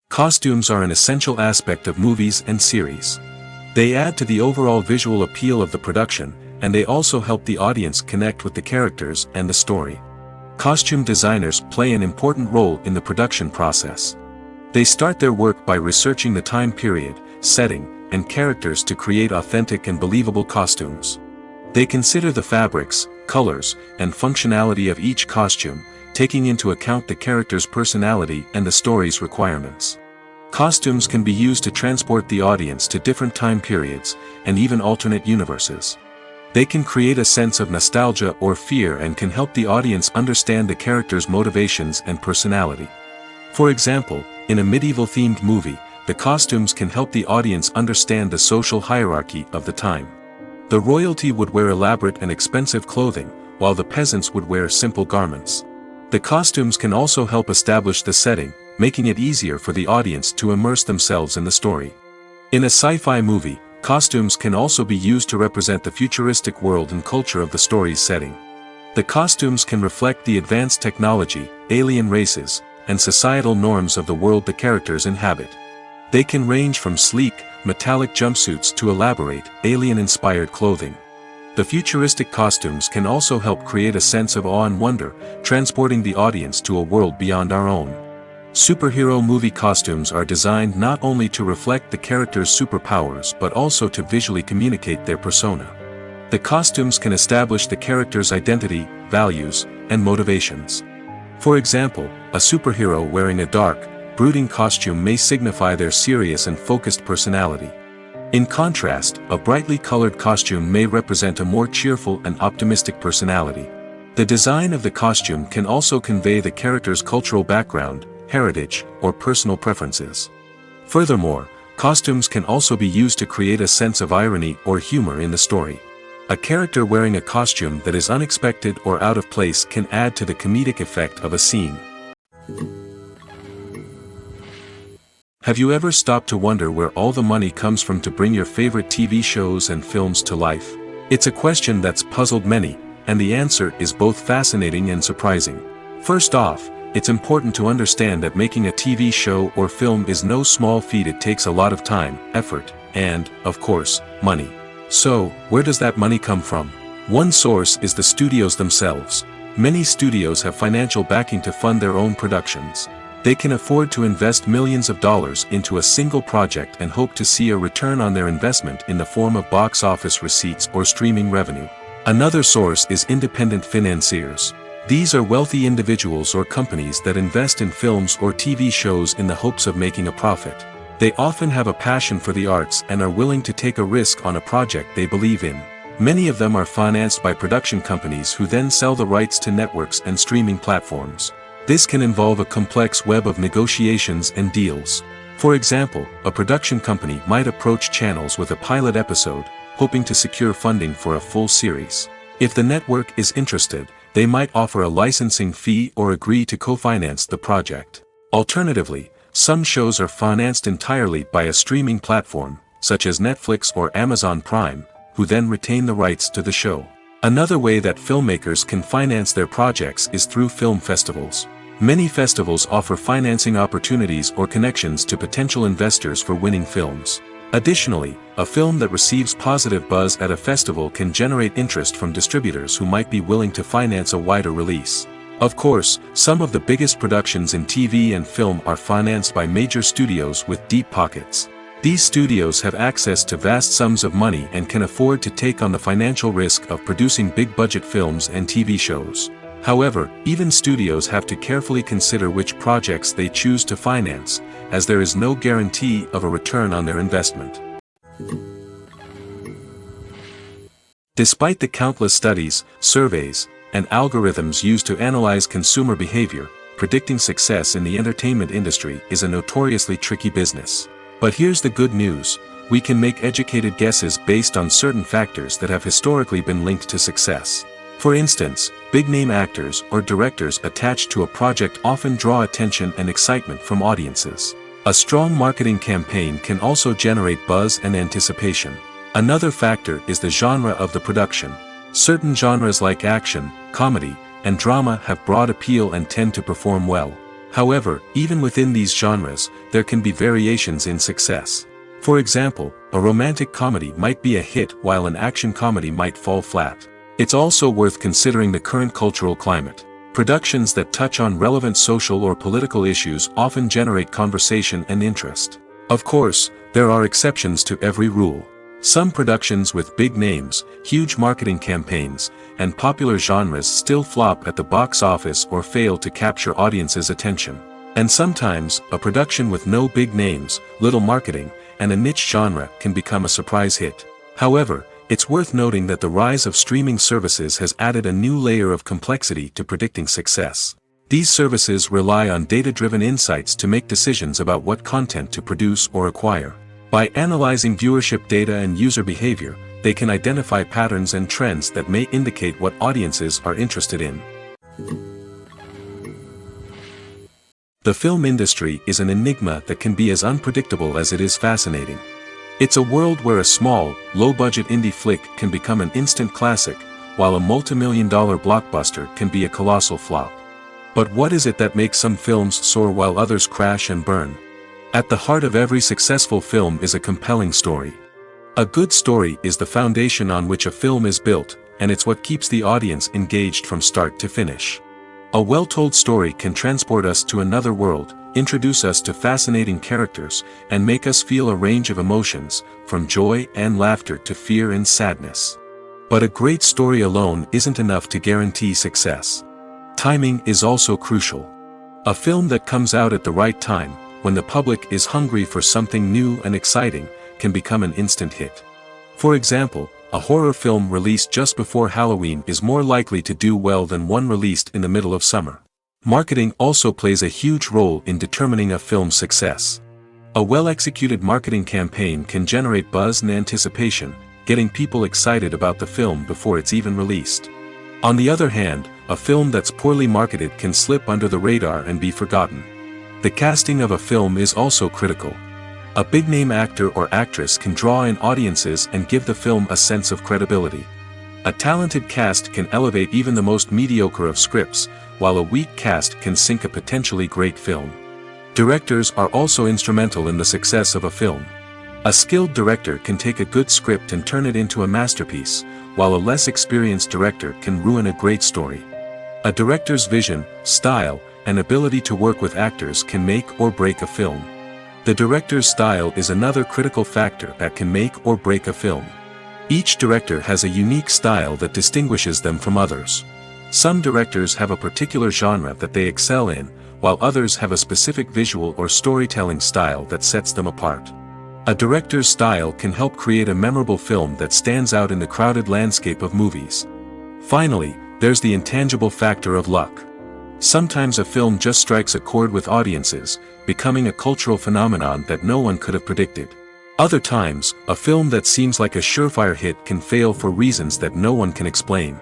Costumes are an essential aspect of movies and series. They add to the overall visual appeal of the production, and they also help the audience connect with the characters and the story. Costume designers play an important role in the production process. They start their work by researching the time period, setting, and characters to create authentic and believable costumes. They consider the fabrics, colors, and functionality of each costume, taking into account the character's personality and the story's requirements. Costumes can be used to transport the audience to different time periods, and even alternate universes. They can create a sense of nostalgia or fear and can help the audience understand the character's motivations and personality. For example, in a medieval-themed movie, the costumes can help the audience understand the social hierarchy of the time. The royalty would wear elaborate and expensive clothing, while the peasants would wear simple garments. The costumes can also help establish the setting, making it easier for the audience to immerse themselves in the story. In a sci-fi movie, costumes can also be used to represent the futuristic world and culture of the story's setting. The costumes can reflect the advanced technology, alien races, and societal norms of the world the characters inhabit. They can range from sleek, metallic jumpsuits to elaborate, alien-inspired clothing. The futuristic costumes can also help create a sense of awe and wonder, transporting the audience to a world beyond our own. Superhero movie costumes are designed not only to reflect the character's superpowers but also to visually communicate their persona. The costumes can establish the character's identity, values, and motivations. For example, a superhero wearing a dark, brooding costume may signify their serious and focused personality. In contrast, a brightly colored costume may represent a more cheerful and optimistic personality. The design of the costume can also convey the character's cultural background, heritage, or personal preferences. Furthermore, costumes can also be used to create a sense of irony or humor in the story. A character wearing a costume that is unexpected or out of place can add to the comedic effect of a scene. Have you ever stopped to wonder where all the money comes from to bring your favorite TV shows and films to life? It's a question that's puzzled many, and the answer is both fascinating and surprising. First off, it's important to understand that making a TV show or film is no small feat. It takes a lot of time, effort, and, of course, money. So, where does that money come from? One source is the studios themselves. Many studios have financial backing to fund their own productions. They can afford to invest millions of dollars into a single project and hope to see a return on their investment in the form of box office receipts or streaming revenue. Another source is independent financiers. These are wealthy individuals or companies that invest in films or TV shows in the hopes of making a profit. They often have a passion for the arts and are willing to take a risk on a project they believe in. Many of them are financed by production companies who then sell the rights to networks and streaming platforms. This can involve a complex web of negotiations and deals. For example, a production company might approach channels with a pilot episode, hoping to secure funding for a full series. If the network is interested, they might offer a licensing fee or agree to co-finance the project. Alternatively, some shows are financed entirely by a streaming platform, such as Netflix or Amazon Prime, who then retain the rights to the show. Another way that filmmakers can finance their projects is through film festivals. Many festivals offer financing opportunities or connections to potential investors for winning films. Additionally, a film that receives positive buzz at a festival can generate interest from distributors who might be willing to finance a wider release. Of course, some of the biggest productions in TV and film are financed by major studios with deep pockets. These studios have access to vast sums of money and can afford to take on the financial risk of producing big-budget films and TV shows. However, even studios have to carefully consider which projects they choose to finance, as there is no guarantee of a return on their investment. Despite the countless studies, surveys, and algorithms used to analyze consumer behavior, predicting success in the entertainment industry is a notoriously tricky business. But here's the good news: we can make educated guesses based on certain factors that have historically been linked to success. For instance, big-name actors or directors attached to a project often draw attention and excitement from audiences. A strong marketing campaign can also generate buzz and anticipation. Another factor is the genre of the production. Certain genres like action, comedy, and drama have broad appeal and tend to perform well. However, even within these genres, there can be variations in success. For example, a romantic comedy might be a hit while an action comedy might fall flat. It's also worth considering the current cultural climate. Productions that touch on relevant social or political issues often generate conversation and interest. Of course, there are exceptions to every rule. Some productions with big names, huge marketing campaigns, and popular genres still flop at the box office or fail to capture audiences' attention. And sometimes, a production with no big names, little marketing, and a niche genre can become a surprise hit. However, it's worth noting that the rise of streaming services has added a new layer of complexity to predicting success. These services rely on data-driven insights to make decisions about what content to produce or acquire. By analyzing viewership data and user behavior, they can identify patterns and trends that may indicate what audiences are interested in. The film industry is an enigma that can be as unpredictable as it is fascinating. It's a world where a small, low-budget indie flick can become an instant classic, while a multi-million-dollar blockbuster can be a colossal flop. But what is it that makes some films soar while others crash and burn? At the heart of every successful film is a compelling story. A good story is the foundation on which a film is built, and it's what keeps the audience engaged from start to finish. A well-told story can transport us to another world, introduce us to fascinating characters, and make us feel a range of emotions, from joy and laughter to fear and sadness. But a great story alone isn't enough to guarantee success. Timing is also crucial. A film that comes out at the right time, when the public is hungry for something new and exciting, can become an instant hit. For example, a horror film released just before Halloween is more likely to do well than one released in the middle of summer. Marketing also plays a huge role in determining a film's success. A well-executed marketing campaign can generate buzz and anticipation, getting people excited about the film before it's even released. On the other hand, a film that's poorly marketed can slip under the radar and be forgotten. The casting of a film is also critical. A big-name actor or actress can draw in audiences and give the film a sense of credibility. A talented cast can elevate even the most mediocre of scripts, while a weak cast can sink a potentially great film. Directors are also instrumental in the success of a film. A skilled director can take a good script and turn it into a masterpiece, while a less experienced director can ruin a great story. A director's vision, style, and ability to work with actors can make or break a film. The director's style is another critical factor that can make or break a film. Each director has a unique style that distinguishes them from others. Some directors have a particular genre that they excel in, while others have a specific visual or storytelling style that sets them apart. A director's style can help create a memorable film that stands out in the crowded landscape of movies. Finally, there's the intangible factor of luck. Sometimes a film just strikes a chord with audiences, becoming a cultural phenomenon that no one could have predicted. Other times, a film that seems like a surefire hit can fail for reasons that no one can explain.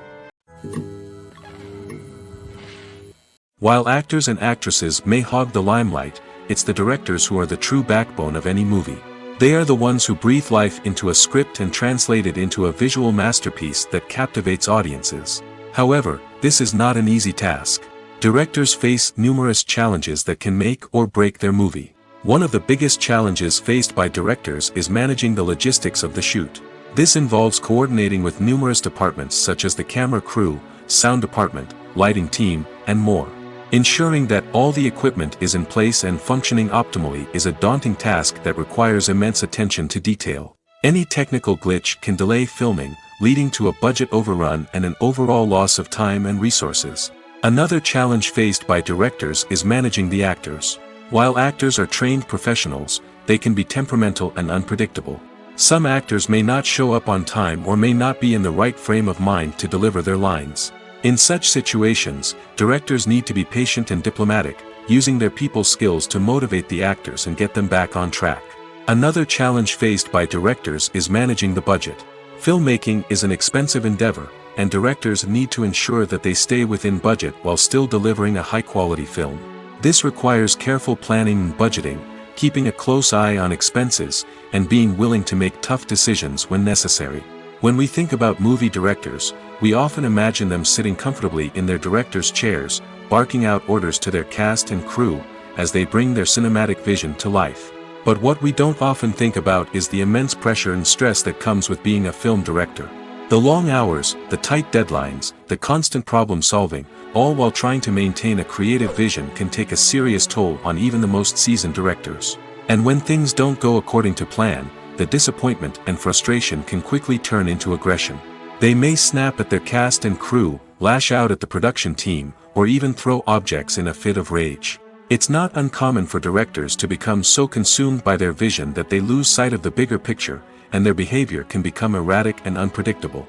While actors and actresses may hog the limelight, it's the directors who are the true backbone of any movie. They are the ones who breathe life into a script and translate it into a visual masterpiece that captivates audiences. However, this is not an easy task. Directors face numerous challenges that can make or break their movie. One of the biggest challenges faced by directors is managing the logistics of the shoot. This involves coordinating with numerous departments such as the camera crew, sound department, lighting team, and more. Ensuring that all the equipment is in place and functioning optimally is a daunting task that requires immense attention to detail. Any technical glitch can delay filming, leading to a budget overrun and an overall loss of time and resources. Another challenge faced by directors is managing the actors. While actors are trained professionals, they can be temperamental and unpredictable. Some actors may not show up on time or may not be in the right frame of mind to deliver their lines. In such situations, directors need to be patient and diplomatic, using their people skills to motivate the actors and get them back on track. Another challenge faced by directors is managing the budget. Filmmaking is an expensive endeavor, and directors need to ensure that they stay within budget while still delivering a high-quality film. This requires careful planning and budgeting, keeping a close eye on expenses, and being willing to make tough decisions when necessary. When we think about movie directors, we often imagine them sitting comfortably in their director's chairs, barking out orders to their cast and crew, as they bring their cinematic vision to life. But what we don't often think about is the immense pressure and stress that comes with being a film director. The long hours, the tight deadlines, the constant problem solving, all while trying to maintain a creative vision can take a serious toll on even the most seasoned directors. And when things don't go according to plan, the disappointment and frustration can quickly turn into aggression. They may snap at their cast and crew, lash out at the production team, or even throw objects in a fit of rage. It's not uncommon for directors to become so consumed by their vision that they lose sight of the bigger picture, and their behavior can become erratic and unpredictable.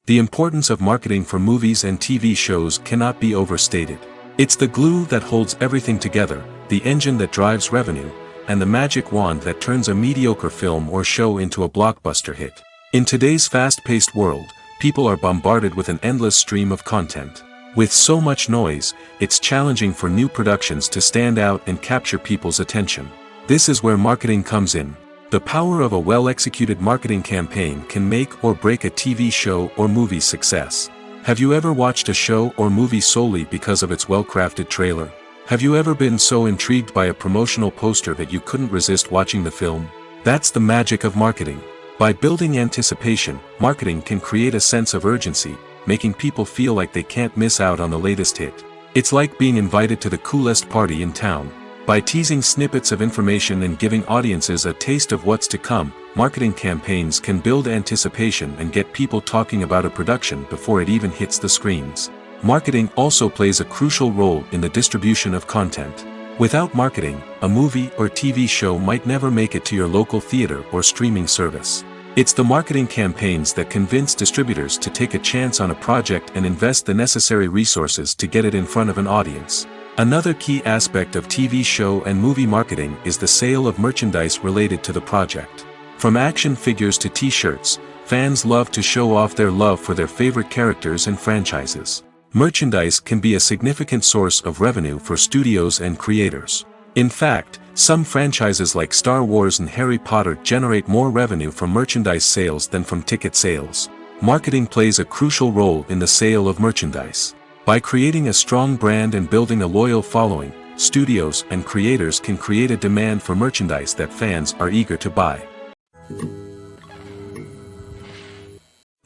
The importance of marketing for movies and TV shows cannot be overstated. It's the glue that holds everything together, the engine that drives revenue, and the magic wand that turns a mediocre film or show into a blockbuster hit. In today's fast-paced world, people are bombarded with an endless stream of content. With so much noise, it's challenging for new productions to stand out and capture people's attention. This is where marketing comes in. The power of a well-executed marketing campaign can make or break a TV show or movie's success. Have you ever watched a show or movie solely because of its well-crafted trailer? Have you ever been so intrigued by a promotional poster that you couldn't resist watching the film? That's the magic of marketing. By building anticipation, marketing can create a sense of urgency, making people feel like they can't miss out on the latest hit. It's like being invited to the coolest party in town. By teasing snippets of information and giving audiences a taste of what's to come, marketing campaigns can build anticipation and get people talking about a production before it even hits the screens. Marketing also plays a crucial role in the distribution of content. Without marketing, a movie or TV show might never make it to your local theater or streaming service. It's the marketing campaigns that convince distributors to take a chance on a project and invest the necessary resources to get it in front of an audience. Another key aspect of TV show and movie marketing is the sale of merchandise related to the project. From action figures to t-shirts, fans love to show off their love for their favorite characters and franchises. Merchandise can be a significant source of revenue for studios and creators. In fact, some franchises like Star Wars and Harry Potter generate more revenue from merchandise sales than from ticket sales. Marketing plays a crucial role in the sale of merchandise. By creating a strong brand and building a loyal following, studios and creators can create a demand for merchandise that fans are eager to buy.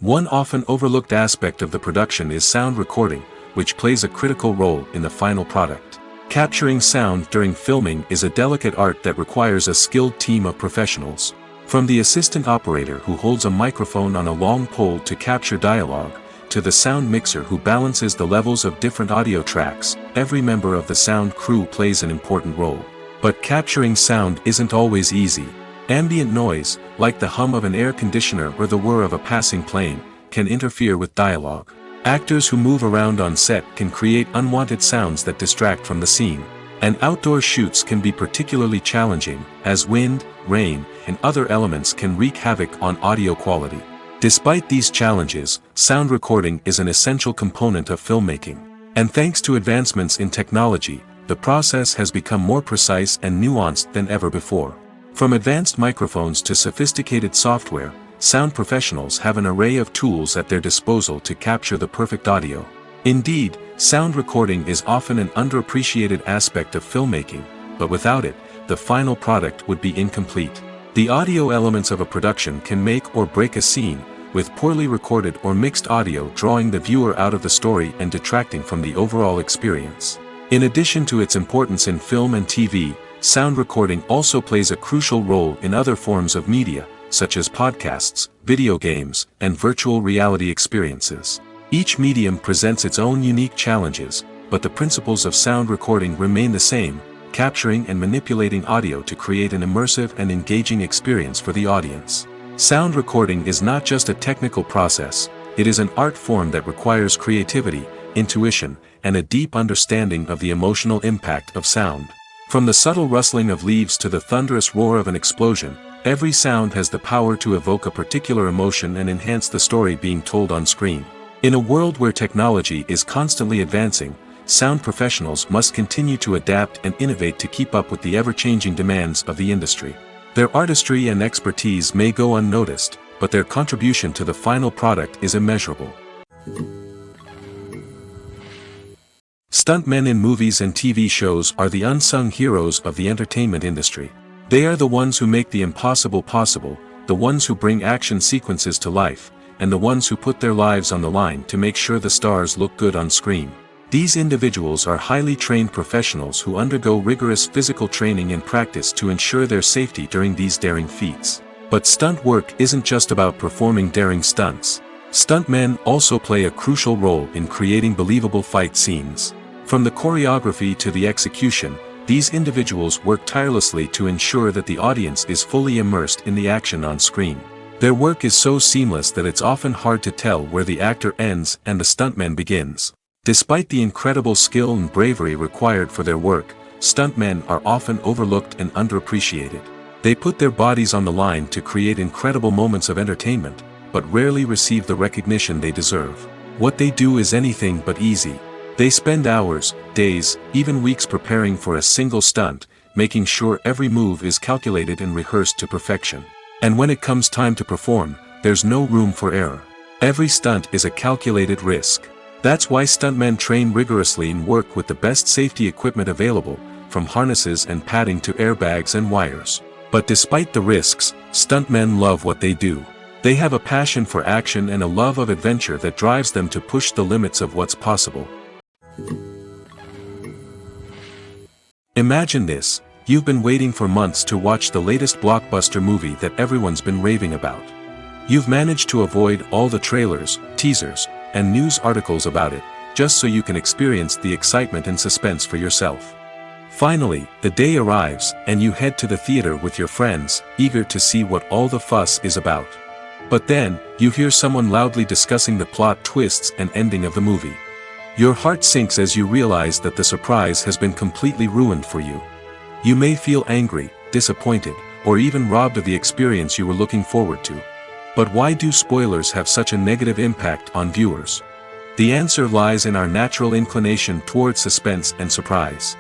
One often overlooked aspect of the production is sound recording, which plays a critical role in the final product. Capturing sound during filming is a delicate art that requires a skilled team of professionals. From the assistant operator who holds a microphone on a long pole to capture dialogue, to the sound mixer who balances the levels of different audio tracks, every member of the sound crew plays an important role. But capturing sound isn't always easy. Ambient noise, like the hum of an air conditioner or the whir of a passing plane, can interfere with dialogue. Actors who move around on set can create unwanted sounds that distract from the scene. And outdoor shoots can be particularly challenging, as wind, rain, and other elements can wreak havoc on audio quality. Despite these challenges, sound recording is an essential component of filmmaking. And thanks to advancements in technology, the process has become more precise and nuanced than ever before. From advanced microphones to sophisticated software, sound professionals have an array of tools at their disposal to capture the perfect audio. Indeed, sound recording is often an underappreciated aspect of filmmaking, but without it, the final product would be incomplete. The audio elements of a production can make or break a scene, with poorly recorded or mixed audio drawing the viewer out of the story and detracting from the overall experience. In addition to its importance in film and TV, sound recording also plays a crucial role in other forms of media, such as podcasts, video games, and virtual reality experiences. Each medium presents its own unique challenges, but the principles of sound recording remain the same: capturing and manipulating audio to create an immersive and engaging experience for the audience. Sound recording is not just a technical process, it is an art form that requires creativity, intuition, and a deep understanding of the emotional impact of sound. From the subtle rustling of leaves to the thunderous roar of an explosion, every sound has the power to evoke a particular emotion and enhance the story being told on screen. In a world where technology is constantly advancing, sound professionals must continue to adapt and innovate to keep up with the ever-changing demands of the industry. Their artistry and expertise may go unnoticed, but their contribution to the final product is immeasurable. Stuntmen in movies and TV shows are the unsung heroes of the entertainment industry. They are the ones who make the impossible possible, the ones who bring action sequences to life, and the ones who put their lives on the line to make sure the stars look good on screen. These individuals are highly trained professionals who undergo rigorous physical training and practice to ensure their safety during these daring feats. But stunt work isn't just about performing daring stunts. Stuntmen also play a crucial role in creating believable fight scenes. From the choreography to the execution, these individuals work tirelessly to ensure that the audience is fully immersed in the action on screen. Their work is so seamless that it's often hard to tell where the actor ends and the stuntman begins. Despite the incredible skill and bravery required for their work, stuntmen are often overlooked and underappreciated. They put their bodies on the line to create incredible moments of entertainment, but rarely receive the recognition they deserve. What they do is anything but easy. They spend hours, days, even weeks preparing for a single stunt, making sure every move is calculated and rehearsed to perfection. And when it comes time to perform, there's no room for error. Every stunt is a calculated risk. That's why stuntmen train rigorously and work with the best safety equipment available, from harnesses and padding to airbags and wires. But despite the risks, stuntmen love what they do. They have a passion for action and a love of adventure that drives them to push the limits of what's possible. Imagine this: you've been waiting for months to watch the latest blockbuster movie that everyone's been raving about. You've managed to avoid all the trailers, teasers, and news articles about it, just so you can experience the excitement and suspense for yourself. Finally, the day arrives, and you head to the theater with your friends, eager to see what all the fuss is about. But then, you hear someone loudly discussing the plot twists and ending of the movie. Your heart sinks as you realize that the surprise has been completely ruined for you. You may feel angry, disappointed, or even robbed of the experience you were looking forward to. But why do spoilers have such a negative impact on viewers? The answer lies in our natural inclination towards suspense and surprise.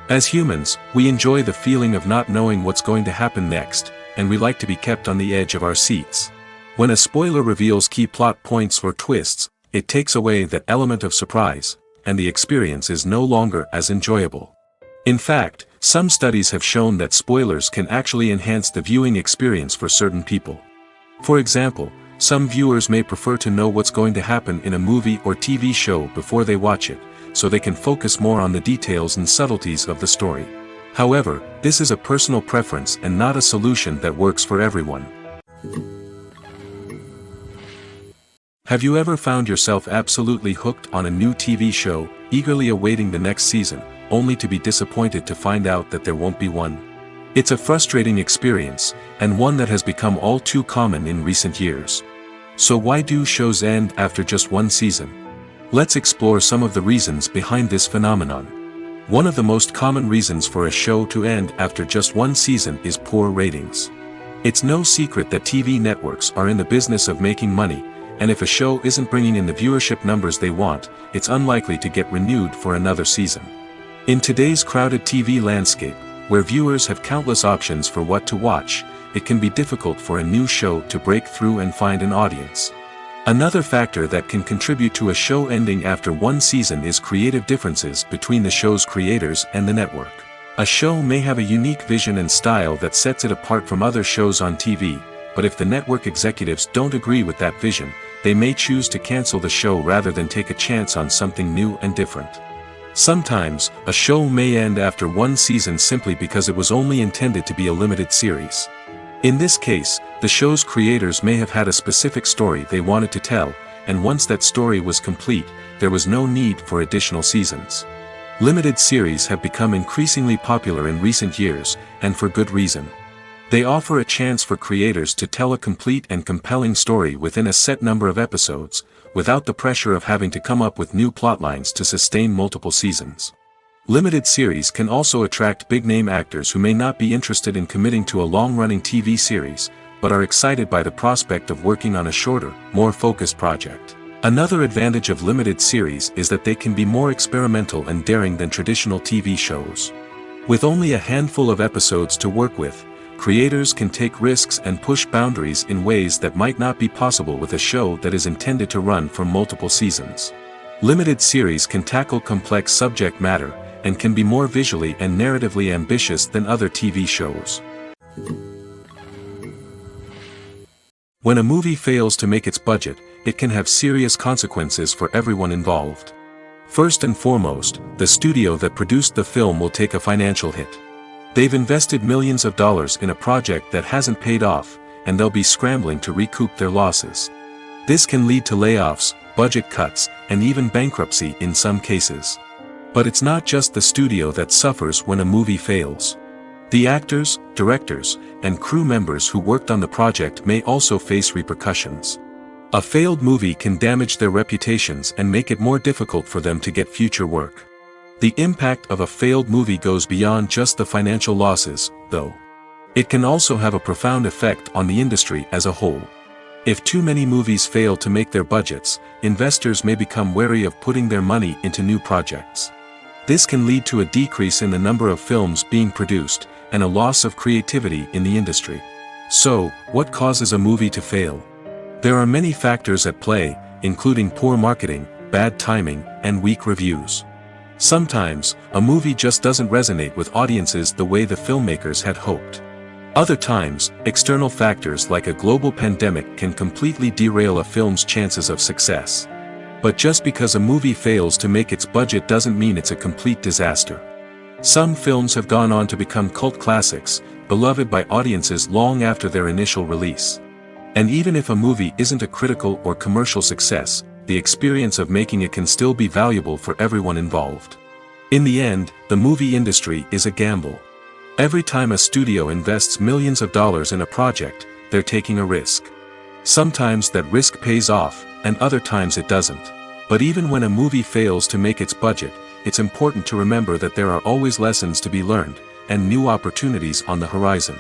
As humans, we enjoy the feeling of not knowing what's going to happen next, and we like to be kept on the edge of our seats. When a spoiler reveals key plot points or twists, it takes away that element of surprise, and the experience is no longer as enjoyable. In fact, some studies have shown that spoilers can actually enhance the viewing experience for certain people. For example, some viewers may prefer to know what's going to happen in a movie or TV show before they watch it, so they can focus more on the details and subtleties of the story. However, this is a personal preference and not a solution that works for everyone. Have you ever found yourself absolutely hooked on a new TV show, eagerly awaiting the next season, only to be disappointed to find out that there won't be one? It's a frustrating experience, and one that has become all too common in recent years. So why do shows end after just one season? Let's explore some of the reasons behind this phenomenon. One of the most common reasons for a show to end after just one season is poor ratings. It's no secret that TV networks are in the business of making money, and if a show isn't bringing in the viewership numbers they want, it's unlikely to get renewed for another season. In today's crowded TV landscape, where viewers have countless options for what to watch, it can be difficult for a new show to break through and find an audience. Another factor that can contribute to a show ending after one season is creative differences between the show's creators and the network. A show may have a unique vision and style that sets it apart from other shows on TV, but if the network executives don't agree with that vision, they may choose to cancel the show rather than take a chance on something new and different. Sometimes, a show may end after one season simply because it was only intended to be a limited series. In this case, the show's creators may have had a specific story they wanted to tell, and once that story was complete, there was no need for additional seasons. Limited series have become increasingly popular in recent years, and for good reason. They offer a chance for creators to tell a complete and compelling story within a set number of episodes, without the pressure of having to come up with new plotlines to sustain multiple seasons. Limited series can also attract big-name actors who may not be interested in committing to a long-running TV series, but are excited by the prospect of working on a shorter, more focused project. Another advantage of limited series is that they can be more experimental and daring than traditional TV shows. With only a handful of episodes to work with, creators can take risks and push boundaries in ways that might not be possible with a show that is intended to run for multiple seasons. Limited series can tackle complex subject matter, and can be more visually and narratively ambitious than other TV shows. When a movie fails to make its budget, it can have serious consequences for everyone involved. First and foremost, the studio that produced the film will take a financial hit. They've invested millions of dollars in a project that hasn't paid off, and they'll be scrambling to recoup their losses. This can lead to layoffs, budget cuts, and even bankruptcy in some cases. But it's not just the studio that suffers when a movie fails. The actors, directors, and crew members who worked on the project may also face repercussions. A failed movie can damage their reputations and make it more difficult for them to get future work. The impact of a failed movie goes beyond just the financial losses, though. It can also have a profound effect on the industry as a whole. If too many movies fail to make their budgets, investors may become wary of putting their money into new projects. This can lead to a decrease in the number of films being produced, and a loss of creativity in the industry. So, what causes a movie to fail? There are many factors at play, including poor marketing, bad timing, and weak reviews. Sometimes, a movie just doesn't resonate with audiences the way the filmmakers had hoped. Other times, external factors like a global pandemic can completely derail a film's chances of success. But just because a movie fails to make its budget doesn't mean it's a complete disaster. Some films have gone on to become cult classics, beloved by audiences long after their initial release. And even if a movie isn't a critical or commercial success, the experience of making it can still be valuable for everyone involved. In the end, the movie industry is a gamble. Every time a studio invests millions of dollars in a project, they're taking a risk. Sometimes that risk pays off, and other times it doesn't. But even when a movie fails to make its budget, it's important to remember that there are always lessons to be learned, and new opportunities on the horizon.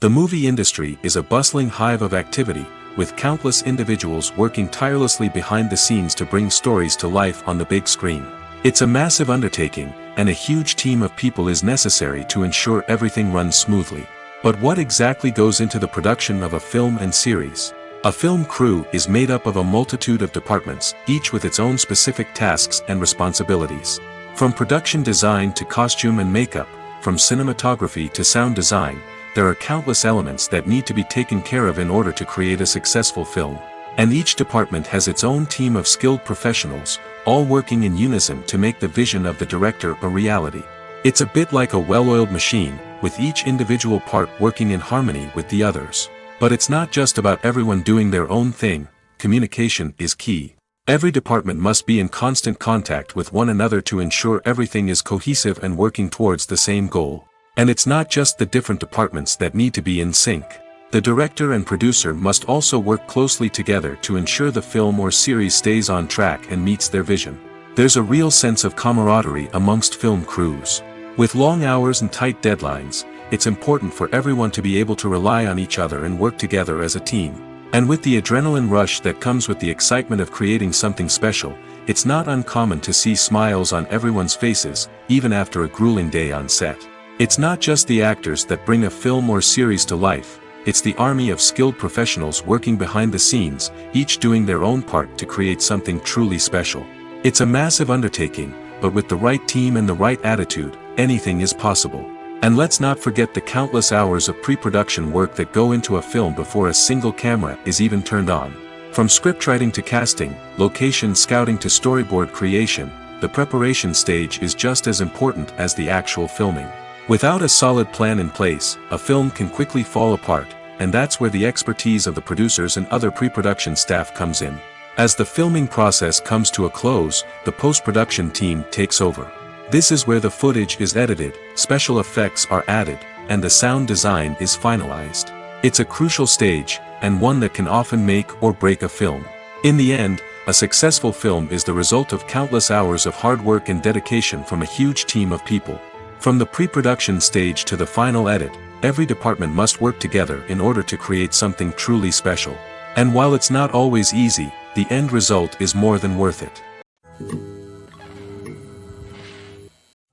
The movie industry is a bustling hive of activity, with countless individuals working tirelessly behind the scenes to bring stories to life on the big screen. It's a massive undertaking, and a huge team of people is necessary to ensure everything runs smoothly. But what exactly goes into the production of a film and series? A film crew is made up of a multitude of departments, each with its own specific tasks and responsibilities. From production design to costume and makeup, from cinematography to sound design, there are countless elements that need to be taken care of in order to create a successful film. And each department has its own team of skilled professionals, all working in unison to make the vision of the director a reality. It's a bit like a well-oiled machine, with each individual part working in harmony with the others. But it's not just about everyone doing their own thing. Communication is key. Every department must be in constant contact with one another to ensure everything is cohesive and working towards the same goal. And it's not just the different departments that need to be in sync. The director and producer must also work closely together to ensure the film or series stays on track and meets their vision. There's a real sense of camaraderie amongst film crews. With long hours and tight deadlines, it's important for everyone to be able to rely on each other and work together as a team. And with the adrenaline rush that comes with the excitement of creating something special, it's not uncommon to see smiles on everyone's faces, even after a grueling day on set. It's not just the actors that bring a film or series to life, it's the army of skilled professionals working behind the scenes, each doing their own part to create something truly special. It's a massive undertaking, but with the right team and the right attitude, anything is possible. And let's not forget the countless hours of pre-production work that go into a film before a single camera is even turned on. From scriptwriting to casting, location scouting to storyboard creation, the preparation stage is just as important as the actual filming. Without a solid plan in place, a film can quickly fall apart, and that's where the expertise of the producers and other pre-production staff comes in. As the filming process comes to a close, the post-production team takes over. This is where the footage is edited, special effects are added, and the sound design is finalized. It's a crucial stage, and one that can often make or break a film. In the end, a successful film is the result of countless hours of hard work and dedication from a huge team of people. From the pre-production stage to the final edit, every department must work together in order to create something truly special. And while it's not always easy, the end result is more than worth it.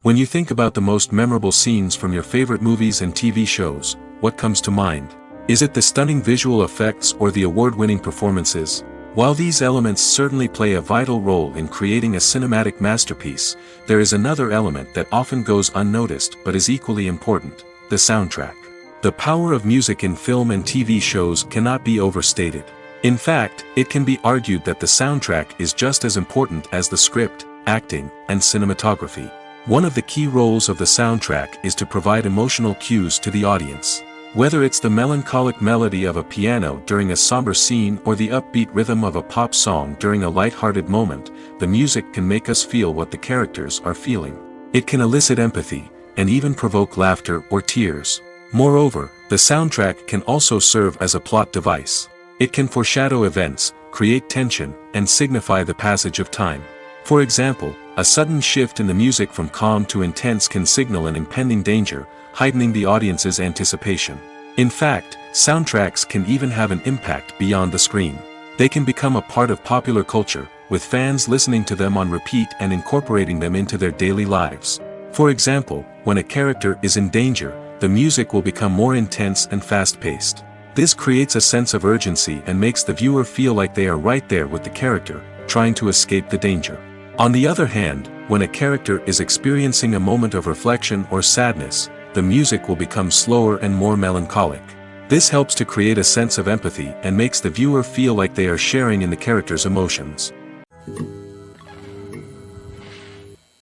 When you think about the most memorable scenes from your favorite movies and TV shows, what comes to mind? Is it the stunning visual effects or the award-winning performances? While these elements certainly play a vital role in creating a cinematic masterpiece, there is another element that often goes unnoticed but is equally important: the soundtrack. The power of music in film and TV shows cannot be overstated. In fact, it can be argued that the soundtrack is just as important as the script, acting, and cinematography. One of the key roles of the soundtrack is to provide emotional cues to the audience. Whether it's the melancholic melody of a piano during a somber scene or the upbeat rhythm of a pop song during a light-hearted moment, the music can make us feel what the characters are feeling. It can elicit empathy, and even provoke laughter or tears. Moreover, the soundtrack can also serve as a plot device. It can foreshadow events, create tension, and signify the passage of time. For example, a sudden shift in the music from calm to intense can signal an impending danger, heightening the audience's anticipation. In fact, soundtracks can even have an impact beyond the screen. They can become a part of popular culture, with fans listening to them on repeat and incorporating them into their daily lives. For example, when a character is in danger, the music will become more intense and fast-paced. This creates a sense of urgency and makes the viewer feel like they are right there with the character, trying to escape the danger. On the other hand, when a character is experiencing a moment of reflection or sadness, the music will become slower and more melancholic. This helps to create a sense of empathy and makes the viewer feel like they are sharing in the character's emotions.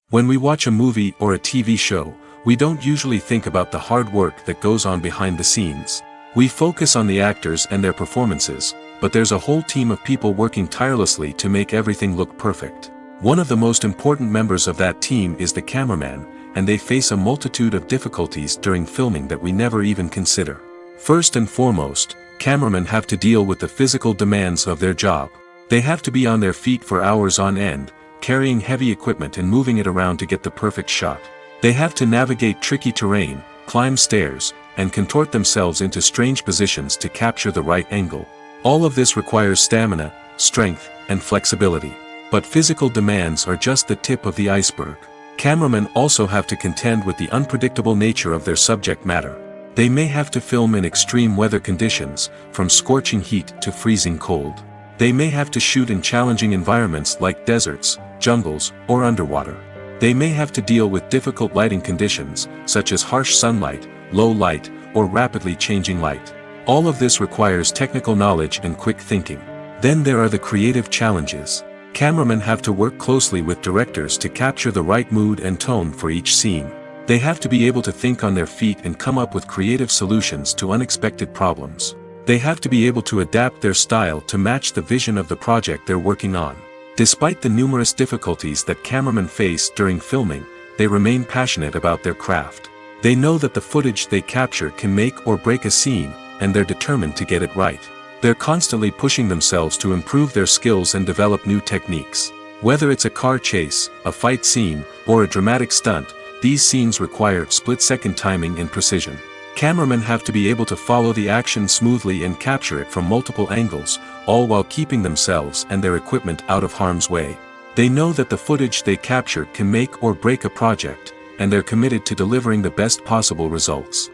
When we watch a movie or a TV show, we don't usually think about the hard work that goes on behind the scenes. We focus on the actors and their performances, but there's a whole team of people working tirelessly to make everything look perfect. One of the most important members of that team is the cameraman, and they face a multitude of difficulties during filming that we never even consider. First and foremost, cameramen have to deal with the physical demands of their job. They have to be on their feet for hours on end, carrying heavy equipment and moving it around to get the perfect shot. They have to navigate tricky terrain, climb stairs, and contort themselves into strange positions to capture the right angle. All of this requires stamina, strength, and flexibility. But physical demands are just the tip of the iceberg. Cameramen also have to contend with the unpredictable nature of their subject matter. They may have to film in extreme weather conditions, from scorching heat to freezing cold. They may have to shoot in challenging environments like deserts, jungles, or underwater. They may have to deal with difficult lighting conditions, such as harsh sunlight, low light, or rapidly changing light. All of this requires technical knowledge and quick thinking. Then there are the creative challenges. Cameramen have to work closely with directors to capture the right mood and tone for each scene. They have to be able to think on their feet and come up with creative solutions to unexpected problems. They have to be able to adapt their style to match the vision of the project they're working on. Despite the numerous difficulties that cameramen face during filming, they remain passionate about their craft. They know that the footage they capture can make or break a scene, and they're determined to get it right. They're constantly pushing themselves to improve their skills and develop new techniques. Whether it's a car chase, a fight scene, or a dramatic stunt, these scenes require split-second timing and precision. Cameramen have to be able to follow the action smoothly and capture it from multiple angles, all while keeping themselves and their equipment out of harm's way. They know that the footage they capture can make or break a project, and they're committed to delivering the best possible results.